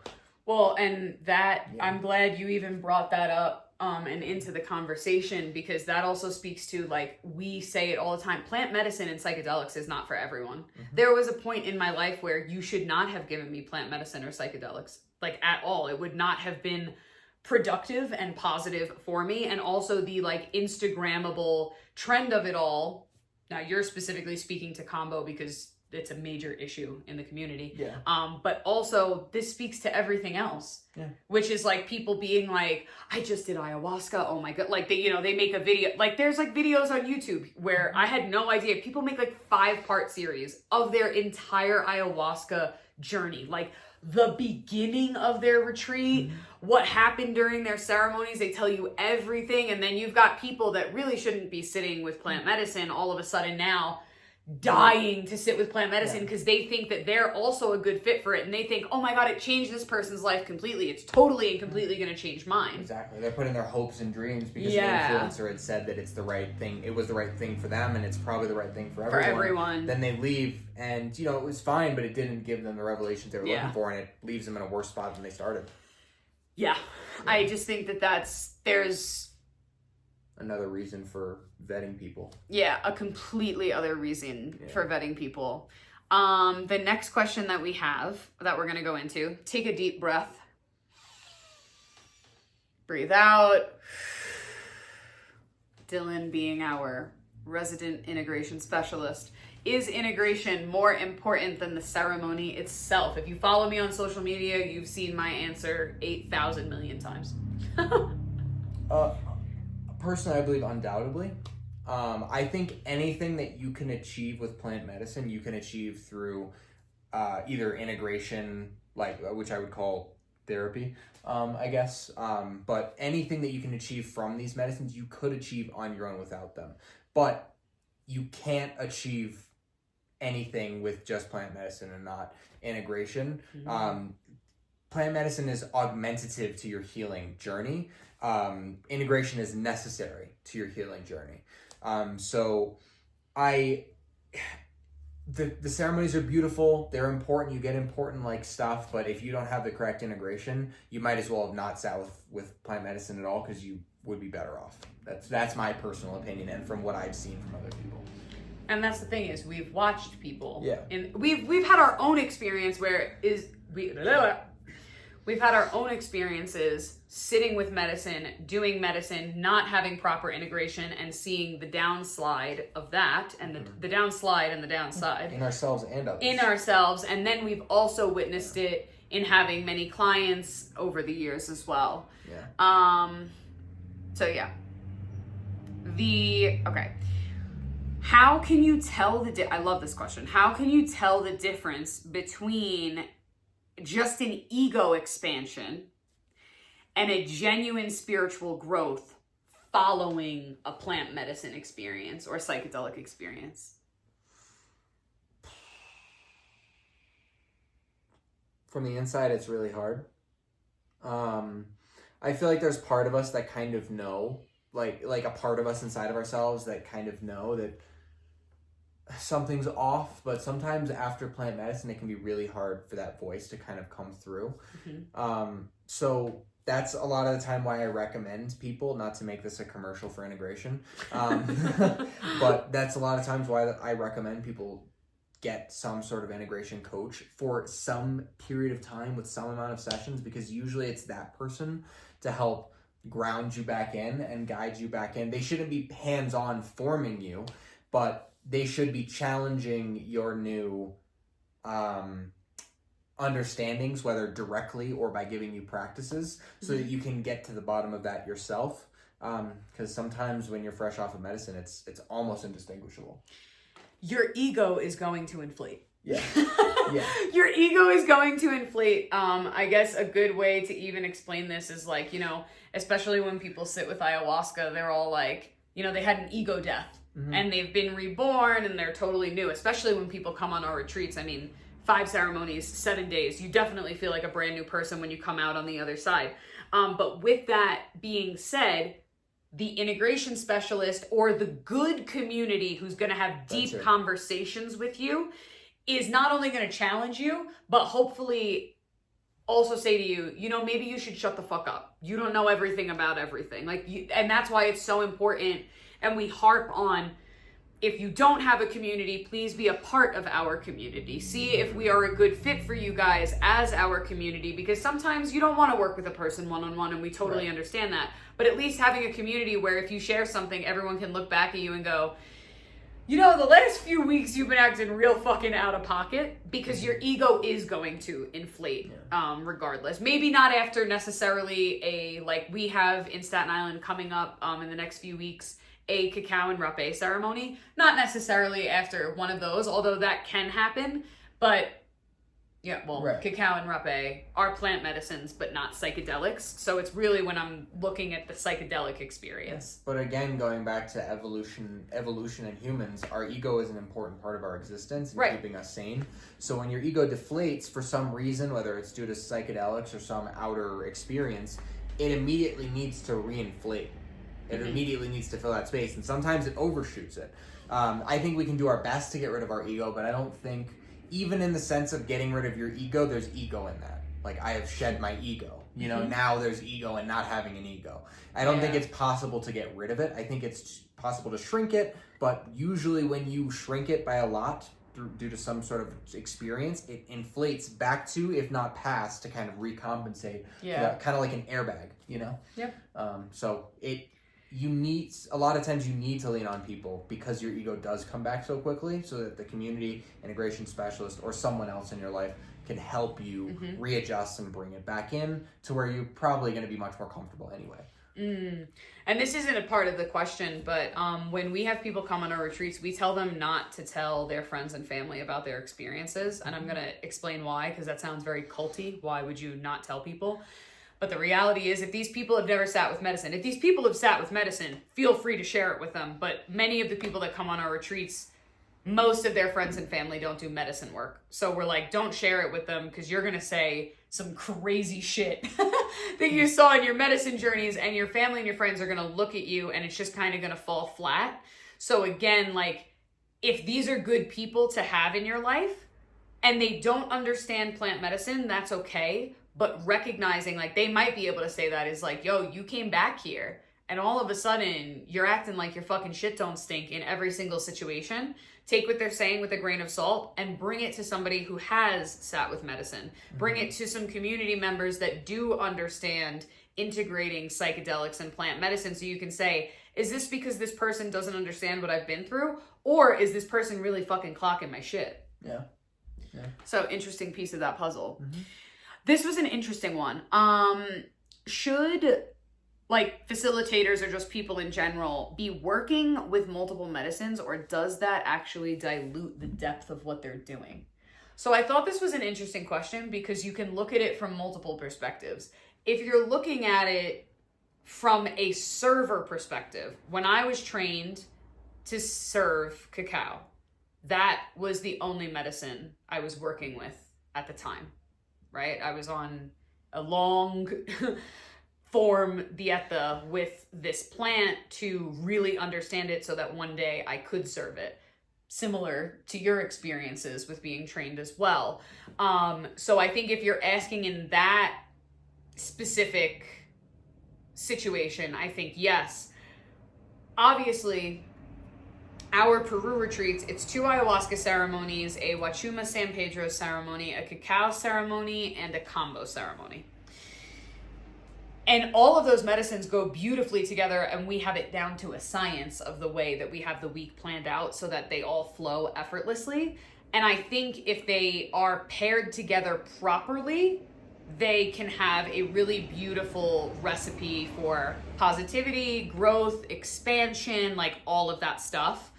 Well, and that, I'm glad you even brought that up and into the conversation, because that also speaks to, like, we say it all the time, plant medicine and psychedelics is not for everyone. There was a point in my life where you should not have given me plant medicine or psychedelics, like, at all. It would not have been productive and positive for me. And also the, like, Instagrammable trend of it all. Now, you're specifically speaking to combo because it's a major issue in the community. Yeah. But also this speaks to everything else, which is like people being like, I just did ayahuasca. Oh my God. Like they, you know, they make a video, like there's like videos on YouTube where I had no idea. People make like 5-part series of their entire ayahuasca journey. Like the beginning of their retreat, what happened during their ceremonies. They tell you everything. And then you've got people that really shouldn't be sitting with plant medicine all of a sudden now dying to sit with plant medicine because they think that they're also a good fit for it, and they think, oh my God, it changed this person's life completely. It's totally and completely going to change mine. Exactly. They're putting their hopes and dreams because the influencer had said that it's the right thing. It was the right thing for them, and it's probably the right thing for everyone. Then they leave, and you know it was fine, but it didn't give them the revelations they were looking for, and it leaves them in a worse spot than they started. I just think that there's another reason for vetting people. A completely other reason for vetting people. The next question that we have that we're going to go into, take a deep breath. Breathe out. Dylan, being our resident integration specialist, is integration more important than the ceremony itself? If you follow me on social media, you've seen my answer 8,000 million times. Personally, I believe undoubtedly. I think anything that you can achieve with plant medicine, you can achieve through either integration, like which I would call therapy, I guess. But anything that you can achieve from these medicines, you could achieve on your own without them. But you can't achieve anything with just plant medicine and not integration. Plant medicine is augmentative to your healing journey. Integration is necessary to your healing journey. So the ceremonies are beautiful. They're important. You get important like stuff, but if you don't have the correct integration, you might as well have not sat with plant medicine at all, because you would be better off. That's my personal opinion, and from what I've seen from other people. And that's the thing, is we've watched people. And we've had our own experience we've had our own experiences sitting with medicine, doing medicine, not having proper integration, and seeing the downslide of that, and the downslide and the downside. In ourselves and others. In ourselves. And then we've also witnessed it in having many clients over the years as well. How can you tell I love this question. How can you tell the difference between just an ego expansion and a genuine spiritual growth following a plant medicine experience or psychedelic experience? From the inside, it's really hard. I feel like there's part of us that kind of know, like a part of us inside of ourselves that kind of know that something's off, but sometimes after plant medicine, it can be really hard for that voice to kind of come through. So that's a lot of the time why I recommend people, not to make this a commercial for integration, but that's a lot of times why I recommend people get some sort of integration coach for some period of time with some amount of sessions, because usually it's that person to help ground you back in and guide you back in. They shouldn't be hands-on forming you, but they should be challenging your new understandings, whether directly or by giving you practices, so that you can get to the bottom of that yourself. Because sometimes when you're fresh off of medicine, it's almost indistinguishable. Your ego is going to inflate. Yeah. Your ego is going to inflate. I guess a good way to even explain this is like, especially when people sit with ayahuasca, they're all like, they had an ego death. and they've been reborn and they're totally new, especially when people come on our retreats. I mean, 5 ceremonies, 7 days, you definitely feel like a brand new person when you come out on the other side. But with that being said, the integration specialist or the good community who's going to have deep conversations with you is not only going to challenge you, but hopefully also say to you, you know, maybe you should shut the fuck up. You don't know everything about everything. And that's why it's so important. And we harp on, if you don't have a community, please be a part of our community. See if we are a good fit for you guys as our community, because sometimes you don't want to work with a person one-on-one, and we totally understand that. But at least having a community where if you share something, everyone can look back at you and go, you know, the last few weeks you've been acting real fucking out of pocket, because your ego is going to inflate regardless. Maybe not after necessarily like we have in Staten Island coming up in the next few weeks, a Cacao and Rapé ceremony. Not necessarily after one of those, although that can happen. But yeah, well, Cacao and Rapé are plant medicines, but not psychedelics. So it's really when I'm looking at the psychedelic experience. But again, going back to evolution in humans, our ego is an important part of our existence and keeping us sane. So when your ego deflates for some reason, whether it's due to psychedelics or some outer experience, it immediately needs to reinflate. It immediately needs to fill that space, and sometimes it overshoots it. I think we can do our best to get rid of our ego, but I don't think, even in the sense of getting rid of your ego, there's ego in that. Like, I have shed my ego. You know, now there's ego in not having an ego. I don't think it's possible to get rid of it. I think it's possible to shrink it, but usually when you shrink it by a lot, due to some sort of experience, it inflates back to, if not past, to kind of recompensate. Kind of like an airbag, you know? So a lot of times you need to lean on people, because your ego does come back so quickly, so that the community integration specialist or someone else in your life can help you readjust and bring it back in to where you're probably going to be much more comfortable anyway. And this isn't a part of the question, but when we have people come on our retreats, we tell them not to tell their friends and family about their experiences. And I'm going to explain why, because that sounds very culty. Why would you not tell people? But the reality is, if these people have never sat with medicine, if these people have sat with medicine, feel free to share it with them. But many of the people that come on our retreats, most of their friends and family don't do medicine work. So we're like, don't share it with them, because you're going to say some crazy shit that you saw in your medicine journeys, and your family and your friends are going to look at you and it's just kind of going to fall flat. So again, like, if these are good people to have in your life and they don't understand plant medicine, that's okay. But recognizing, like, they might be able to say that is like, yo, you came back here and all of a sudden you're acting like your fucking shit don't stink in every single situation. Take what they're saying with a grain of salt and bring it to somebody who has sat with medicine. Bring it to some community members that do understand integrating psychedelics and plant medicine, so you can say, is this because this person doesn't understand what I've been through? Or is this person really fucking clocking my shit? Yeah. So, interesting piece of that puzzle. This was an interesting one. Should, like, facilitators or just people in general be working with multiple medicines, or does that actually dilute the depth of what they're doing? So I thought this was an interesting question, because you can look at it from multiple perspectives. If you're looking at it from a server perspective, when I was trained to serve cacao, that was the only medicine I was working with at the time. Right? I was on a long form dieta with this plant to really understand it, so that one day I could serve it. Similar to your experiences with being trained as well. So I think if you're asking in that specific situation, I think yes. Obviously, our Peru retreats, it's 2 ayahuasca ceremonies, a Huachuma San Pedro ceremony, a cacao ceremony, and a combo ceremony. And all of those medicines go beautifully together, and we have it down to a science of the way that we have the week planned out so that they all flow effortlessly. And I think if they are paired together properly, they can have a really beautiful recipe for positivity, growth, expansion, like all of that stuff.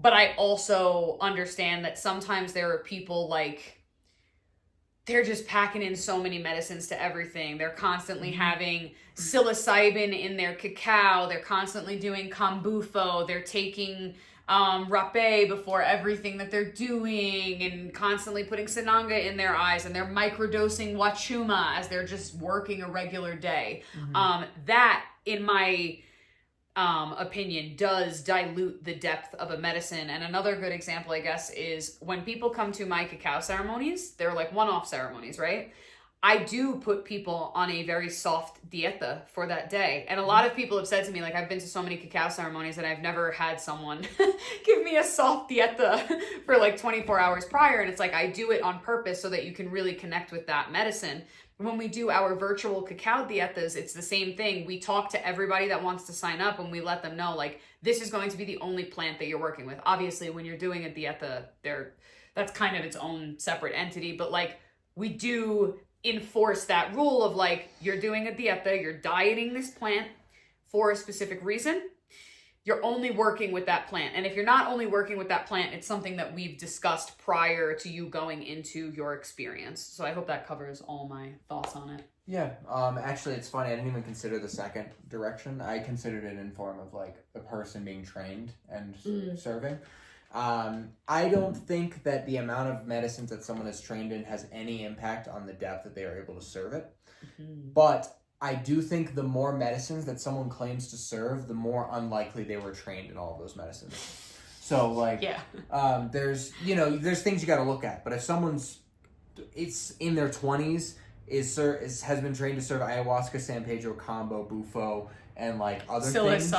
But I also understand that sometimes there are people, like, they're just packing in so many medicines to everything. They're constantly having psilocybin in their cacao. They're constantly doing kombucha. They're taking Rapé before everything that they're doing, and constantly putting sananga in their eyes, and they're microdosing wachuma as they're just working a regular day. That, in my opinion, does dilute the depth of a medicine. And another good example, I guess, is when people come to my cacao ceremonies, they're like one-off ceremonies, right? I do put people on a very soft dieta for that day. And a lot of people have said to me, like, I've been to so many cacao ceremonies and I've never had someone give me a soft dieta for like 24 hours prior. And it's like, I do it on purpose so that you can really connect with that medicine. When we do our virtual cacao dietas, it's the same thing. We talk to everybody that wants to sign up and we let them know, like, this is going to be the only plant that you're working with. Obviously, when you're doing a dieta, that's kind of its own separate entity. But like, we do enforce that rule of like, you're doing a dieta, you're dieting this plant for a specific reason. You're only working with that plant. And if you're not only working with that plant, it's something that we've discussed prior to you going into your experience. So I hope that covers all my thoughts on it. Yeah, actually, it's funny. I didn't even consider the second direction. I considered it in form of like a person being trained and serving. I don't think that the amount of medicines that someone is trained in has any impact on the depth that they are able to serve it. But I do think the more medicines that someone claims to serve, the more unlikely they were trained in all of those medicines. So, like, there's things you got to look at. But if someone's, it's in their 20s, has been trained to serve ayahuasca, San Pedro combo, bufo, and like other things.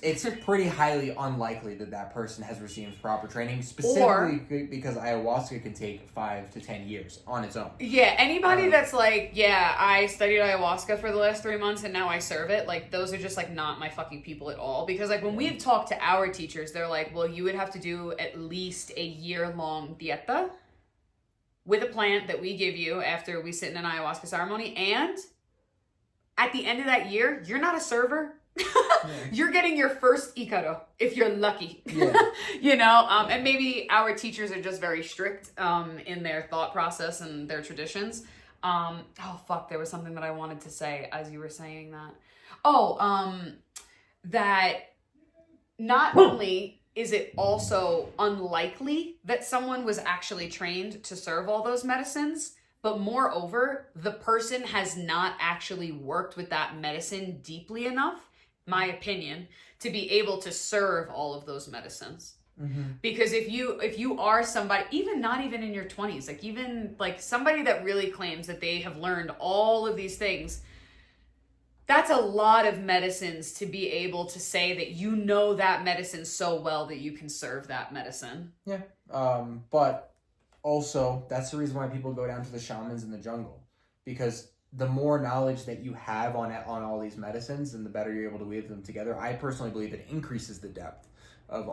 It's pretty highly unlikely that person has received proper training, specifically because ayahuasca can take 5 to 10 years on its own. Yeah, anybody that's like, I studied ayahuasca for the last 3 months and now I serve it, like, those are just like not my fucking people at all. Because like when we've talked to our teachers, they're like, well, you would have to do at least a year-long dieta with a plant that we give you after we sit in an ayahuasca ceremony, and at the end of that year, you're not a server. You're getting your first Icaro, if you're lucky. And maybe our teachers are just very strict in their thought process and their traditions. There was something that I wanted to say as you were saying that. That not only is it also unlikely that someone was actually trained to serve all those medicines, but moreover, the person has not actually worked with that medicine deeply enough, my opinion, to be able to serve all of those medicines. Because if you are somebody, even not even in your 20s, like even like somebody that really claims that they have learned all of these things, that's a lot of medicines to be able to say that you know that medicine so well that you can serve that medicine. Yeah. But also, that's the reason why people go down to the shamans in the jungle, because the more knowledge that you have on all these medicines, and the better you're able to weave them together. I personally believe it increases the depth of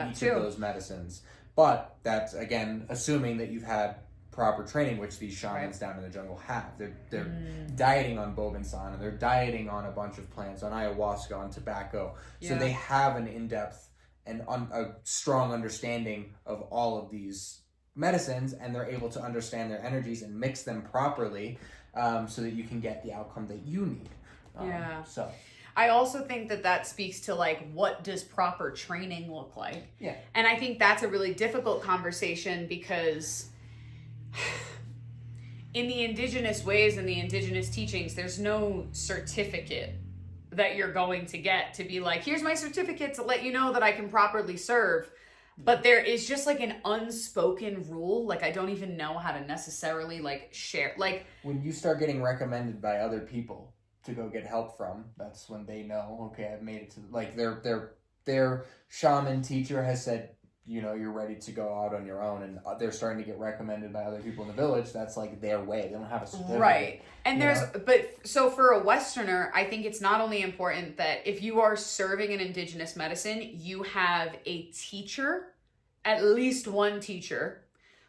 each of those medicines. But that's, again, assuming that you've had proper training, which these shamans down in the jungle have. They're dieting on bogensan, and they're dieting on a bunch of plants, on ayahuasca, on tobacco. So they have an in-depth and a strong understanding of all of these medicines, and they're able to understand their energies and mix them properly so that you can get the outcome that you need. So I also think that speaks to like, what does proper training look like? Yeah. And I think that's a really difficult conversation, because in the indigenous ways and the indigenous teachings, there's no certificate that you're going to get to be like, here's my certificate to let you know that I can properly serve. But there is just like an unspoken rule. Like, I don't even know how to necessarily like share. Like, when you start getting recommended by other people to go get help from, that's when they know, okay, I've made it to, like, their shaman teacher has said, you're ready to go out on your own, and they're starting to get recommended by other people in the village. That's like their way. They don't have a certificate. Right. And so for a Westerner, I think it's not only important that if you are serving an indigenous medicine, you have a teacher, at least one teacher,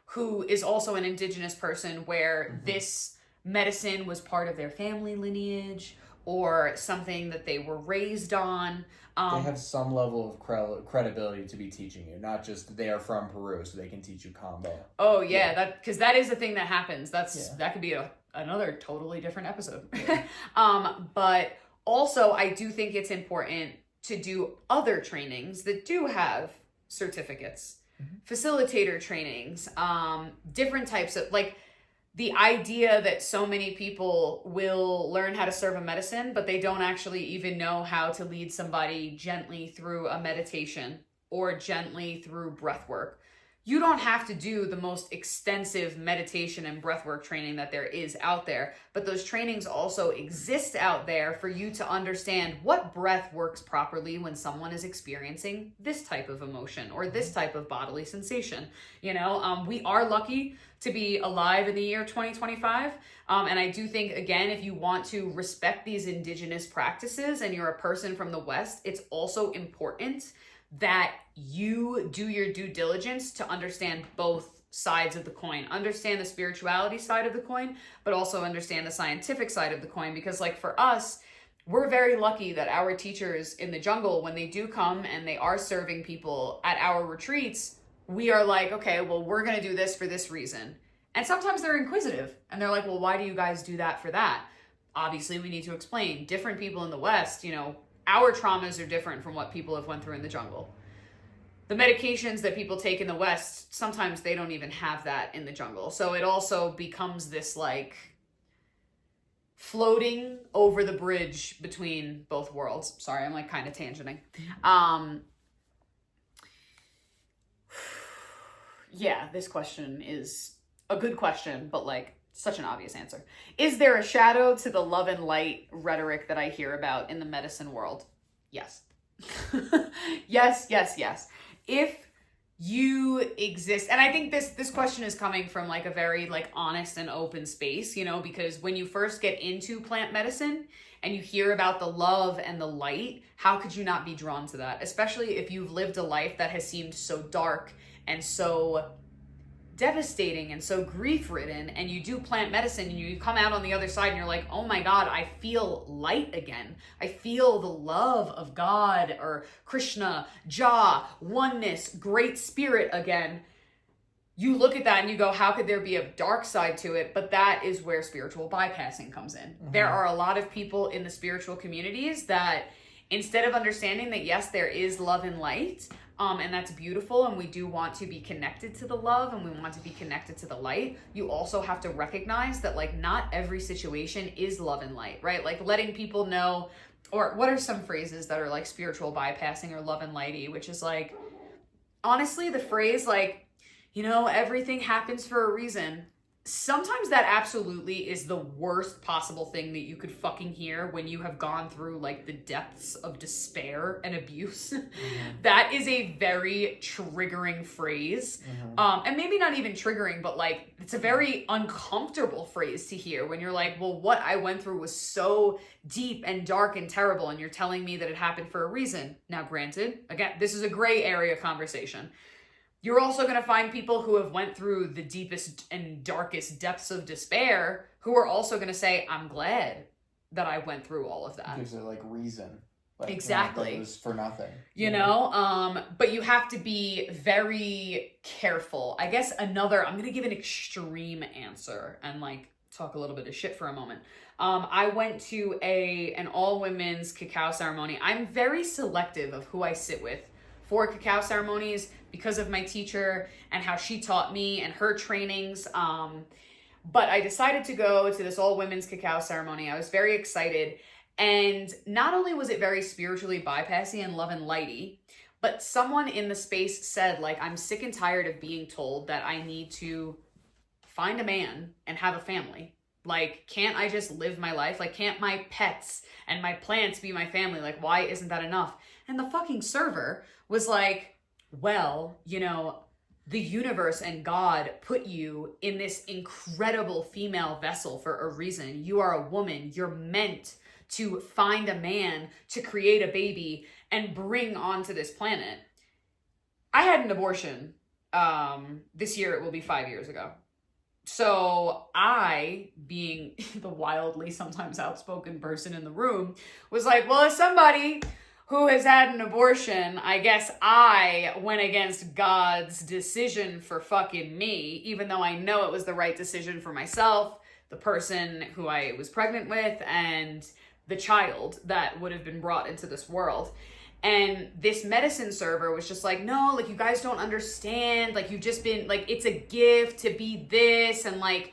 who is also an indigenous person, where this medicine was part of their family lineage, or something that they were raised on. They have some level of credibility to be teaching you, not just they are from Peru, so they can teach you combo. Oh yeah, that because that is a thing that happens. That could be another totally different episode. Yeah. But also, I do think it's important to do other trainings that do have certificates, facilitator trainings, different types of, like, the idea that so many people will learn how to serve a medicine, but they don't actually even know how to lead somebody gently through a meditation or gently through breath work. You don't have to do the most extensive meditation and breathwork training that there is out there, but those trainings also exist out there for you to understand what breath works properly when someone is experiencing this type of emotion or this type of bodily sensation. You know, we are lucky to be alive in the year 2025. And I do think, again, if you want to respect these indigenous practices and you're a person from the West, it's also important that you do your due diligence to understand both sides of the coin, understand the spirituality side of the coin, but also understand the scientific side of the coin. Because, like, for us, we're very lucky that our teachers in the jungle, when they do come and they are serving people at our retreats, we are like, okay, well, we're going to do this for this reason. And sometimes they're inquisitive and they're like, well, why do you guys do that for that? Obviously, we need to explain. Different people in the West, you know, our traumas are different from what people have went through in the jungle. The medications that people take in the West, sometimes they don't even have that in the jungle. So it also becomes this, like, floating over the bridge between both worlds. Sorry, I'm like kind of tangenting. Yeah, this question is a good question, but, like, such an obvious answer. Is there a shadow to the love and light rhetoric that I hear about in the medicine world? Yes. Yes. If you exist, and I think this question is coming from, like, a very, like, honest and open space, you know, because when you first get into plant medicine and you hear about the love and the light, how could you not be drawn to that? Especially if you've lived a life that has seemed so dark and so devastating and so grief-ridden, and you do plant medicine and you come out on the other side and you're like, oh my God, I feel light again. I feel the love of God or Krishna, Jah, oneness, great spirit again. You look at that and you go, how could there be a dark side to it? But that is where spiritual bypassing comes in. There are a lot of people in the spiritual communities that, instead of understanding that, yes, there is love and light, and that's beautiful, and we do want to be connected to the love and we want to be connected to the light, you also have to recognize that, like, not every situation is love and light, right? Like, letting people know, or what are some phrases that are like spiritual bypassing or love and lighty, which is like, honestly, the phrase, like, you know, everything happens for a reason. Sometimes that absolutely is the worst possible thing that you could fucking hear when you have gone through, like, the depths of despair and abuse. That is a very triggering phrase. And maybe not even triggering, but, like, it's a very uncomfortable phrase to hear when you're like, well, what I went through was so deep and dark and terrible, and you're telling me that it happened for a reason. Now, granted, again, this is a gray area conversation. You're also going to find people who have went through the deepest and darkest depths of despair who are also going to say, I'm glad that I went through all of that. Gives it, like, reason. Like, exactly. It was for nothing. You know? But you have to be very careful. I guess I'm going to give an extreme answer and, like, talk a little bit of shit for a moment. I went to an all-women's cacao ceremony. I'm very selective of who I sit with for cacao ceremonies because of my teacher and how she taught me and her trainings. But I decided to go to this all-women's cacao ceremony. I was very excited. And not only was it very spiritually bypassing and love and lighty, but someone in the space said, like, I'm sick and tired of being told that I need to find a man and have a family. Like, can't I just live my life? Like, can't my pets and my plants be my family? Like, why isn't that enough? And the fucking server was like, well, you know, the universe and God put you in this incredible female vessel for a reason. You are a woman. You're meant to find a man, to create a baby, and bring onto this planet. I had an abortion. This year it will be 5 years ago. So I, being the wildly sometimes outspoken person in the room, was like, well, as somebody who has had an abortion, I guess I went against God's decision for fucking me, even though I know it was the right decision for myself, the person who I was pregnant with, and the child that would have been brought into this world. And this medicine server was just like, no, like, you guys don't understand. Like, you've just been, like, it's a gift to be this, and, like,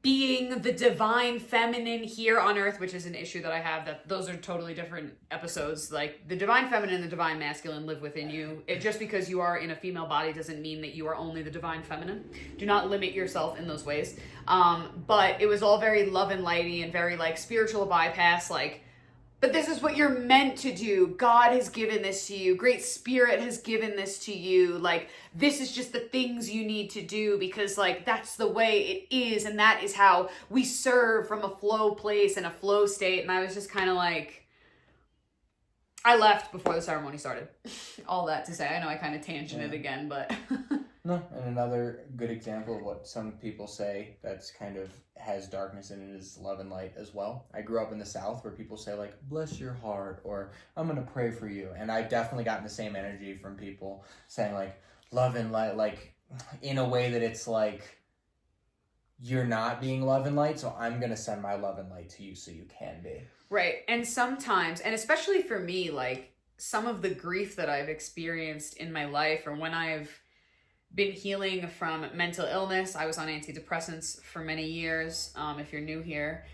being the divine feminine here on earth, which is an issue that I have, that those are totally different episodes. Like, the divine feminine and the divine masculine live within you. Just because you are in a female body doesn't mean that you are only the divine feminine. Do not limit yourself in those ways. But it was all very love and lighty and very, like, spiritual bypass, like, but this is what you're meant to do. God has given this to you. Great Spirit has given this to you. Like, this is just the things you need to do because, like, that's the way it is. And that is how we serve from a flow place and a flow state. And I was just kind of like, I left before the ceremony started. All that to say, I know I kind of tangented again, but... No, and another good example of what some people say that's kind of has darkness in it is love and light as well. I grew up in the South where people say, like, bless your heart, or I'm going to pray for you. And I've definitely gotten the same energy from people saying, like, love and light, like, in a way that it's like, you're not being love and light, so I'm going to send my love and light to you so you can be. Right. And sometimes, and especially for me, like, some of the grief that I've experienced in my life, or when I've been healing from mental illness. I was on antidepressants for many years, if you're new here.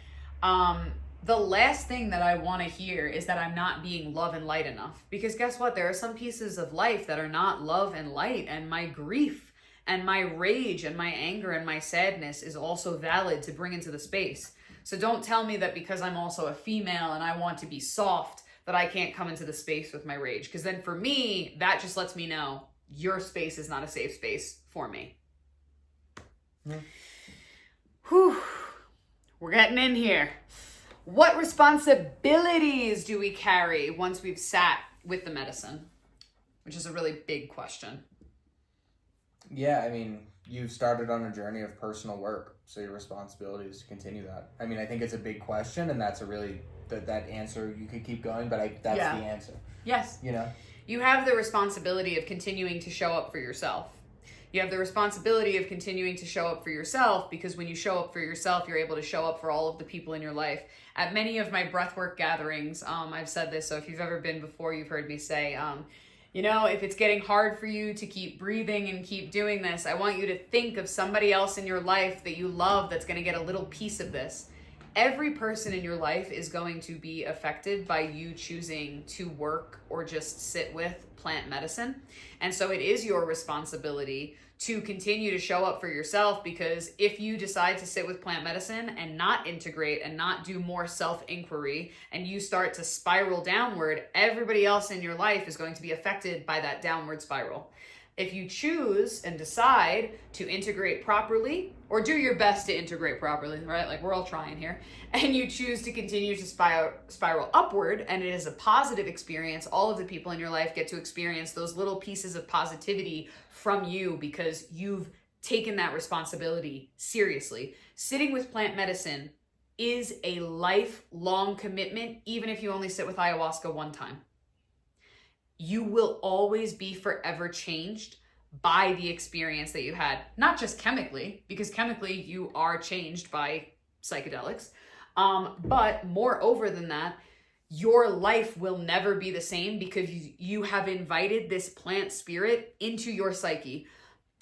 The last thing that I want to hear is that I'm not being love and light enough. Because guess what? There are some pieces of life that are not love and light, and my grief and my rage and my anger and my sadness is also valid to bring into the space. So don't tell me that because I'm also a female and I want to be soft that I can't come into the space with my rage. Because then for me, that just lets me know your space is not a safe space for me. Yeah. Whew. We're getting in here. What responsibilities do we carry once we've sat with the medicine? Which is a really big question. Yeah, I mean, you've started on a journey of personal work, so your responsibility is to continue that. I mean, I think it's a big question, and that's a really, that answer, you could keep going, but that's the answer. Yes. You know? You have the responsibility of continuing to show up for yourself. You have the responsibility of continuing to show up for yourself, because when you show up for yourself, you're able to show up for all of the people in your life. At many of my breathwork gatherings, I've said this, so if you've ever been before, you've heard me say, you know, if it's getting hard for you to keep breathing and keep doing this, I want you to think of somebody else in your life that you love that's going to get a little piece of this. Every person in your life is going to be affected by you choosing to work or just sit with plant medicine. And so it is your responsibility to continue to show up for yourself, because if you decide to sit with plant medicine and not integrate and not do more self-inquiry, and you start to spiral downward, everybody else in your life is going to be affected by that downward spiral. If you choose and decide to integrate properly, or do your best to integrate properly, right? Like, we're all trying here. And you choose to continue to spiral upward, and it is a positive experience. All of the people in your life get to experience those little pieces of positivity from you because you've taken that responsibility seriously. Sitting with plant medicine is a lifelong commitment, even if you only sit with ayahuasca one time. You will always be forever changed by the experience that you had. Not just chemically, because chemically you are changed by psychedelics. But moreover than that, your life will never be the same because you have invited this plant spirit into your psyche.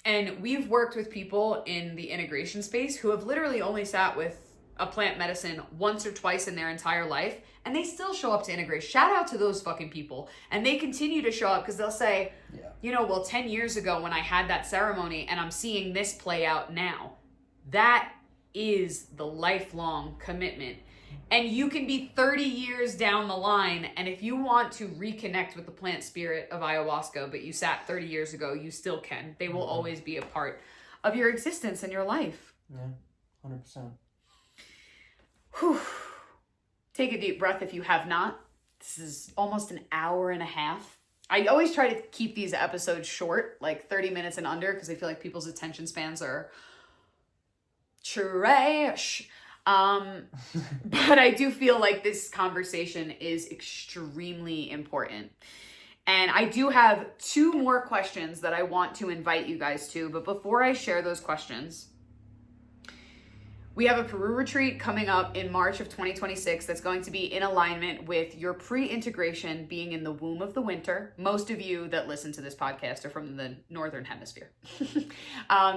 And we've worked with people in the integration space who have literally only sat with a plant medicine once or twice in their entire life, and they still show up to integrate. Shout out to those fucking people. And they continue to show up because they'll say, you know, well, 10 years ago when I had that ceremony and I'm seeing this play out now. That is the lifelong commitment. And you can be 30 years down the line, and if you want to reconnect with the plant spirit of ayahuasca, but you sat 30 years ago, you still can. They will always be a part of your existence and your life. Yeah, 100%. Whew. Take a deep breath if you have not. This is almost an hour and a half. I always try to keep these episodes short, like 30 minutes and under, because I feel like people's attention spans are trash. But I do feel like this conversation is extremely important. And I do have 2 more questions that I want to invite you guys to. But before I share those questions, we have a Peru retreat coming up in March of 2026 that's going to be in alignment with your pre-integration being in the womb of the winter. Most of you that listen to this podcast are from the Northern Hemisphere.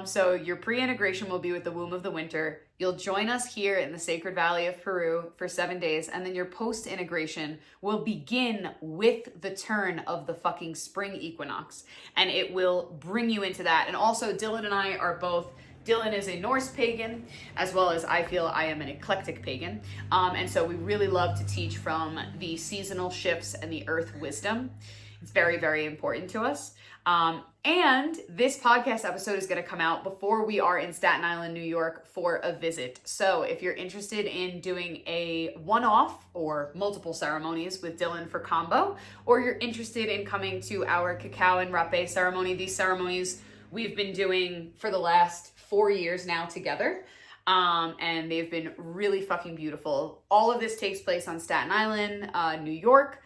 So your pre-integration will be with the womb of the winter. You'll join us here in the Sacred Valley of Peru for 7 days. And then your post-integration will begin with the turn of the fucking spring equinox. And it will bring you into that. And also Dylan and I are both... Dylan is a Norse pagan, as well as I feel I am an eclectic pagan. And so we really love to teach from the seasonal shifts and the earth wisdom. It's very, very important to us. And this podcast episode is going to come out before we are in Staten Island, New York for a visit. So if you're interested in doing a one-off or multiple ceremonies with Dylan for combo, or you're interested in coming to our Cacao and Rapé ceremony, these ceremonies we've been doing for the last 4 years now together. And they've been really fucking beautiful. All of this takes place on Staten Island, New York.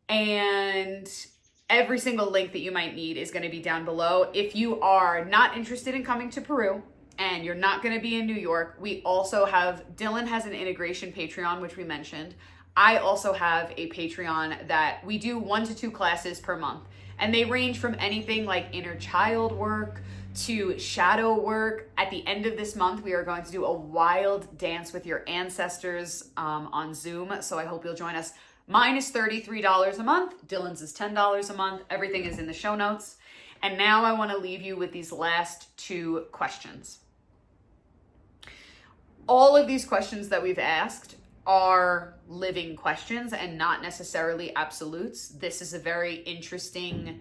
And every single link that you might need is going to be down below. If you are not interested in coming to Peru and you're not going to be in New York, we also have, Dylan has an integration Patreon, which we mentioned. I also have a Patreon that we do 1 to 2 classes per month. And they range from anything like inner child work to shadow work. At the end of this month, we are going to do a wild dance with your ancestors on Zoom. So I hope you'll join us. Mine is $33 a month. Dylan's is $10 a month. Everything is in the show notes. And now I want to leave you with these last 2 questions. All of these questions that we've asked are living questions and not necessarily absolutes. This is a very interesting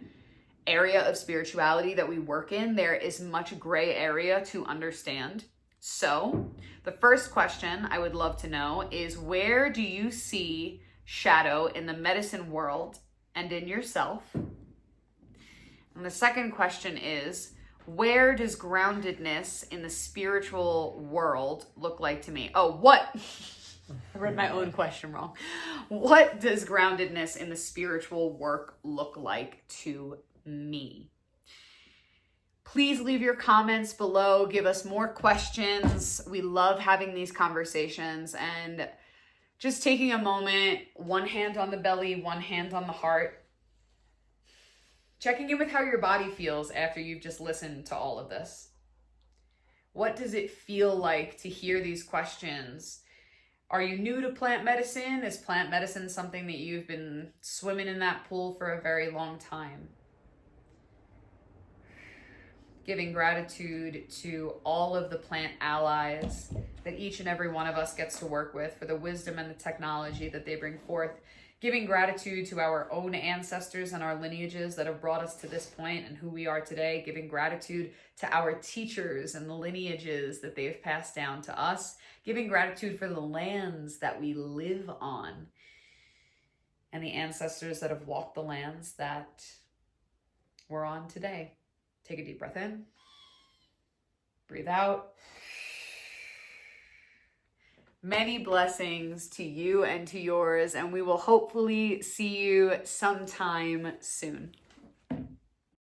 area of spirituality that we work in. There is much gray area to understand. So the first question I would love to know is, where do you see shadow in the medicine world and in yourself? And the second question is, where does groundedness in the spiritual world look like to me? Oh, what? I read my own question wrong. What does groundedness in the spiritual work look like to me? Please leave your comments below. Give us more questions. We love having these conversations, and just taking a moment, one hand on the belly, one hand on the heart, checking in with how your body feels after you've just listened to all of this. What does it feel like to hear these questions? Are you new to plant medicine? Is plant medicine something that you've been swimming in that pool for a very long time? Giving gratitude to all of the plant allies that each and every one of us gets to work with for the wisdom and the technology that they bring forth. Giving gratitude to our own ancestors and our lineages that have brought us to this point and who we are today. Giving gratitude to our teachers and the lineages that they've passed down to us. Giving gratitude for the lands that we live on and the ancestors that have walked the lands that we're on today. Take a deep breath in. Breathe out. Many blessings to you and to yours, and we will hopefully see you sometime soon.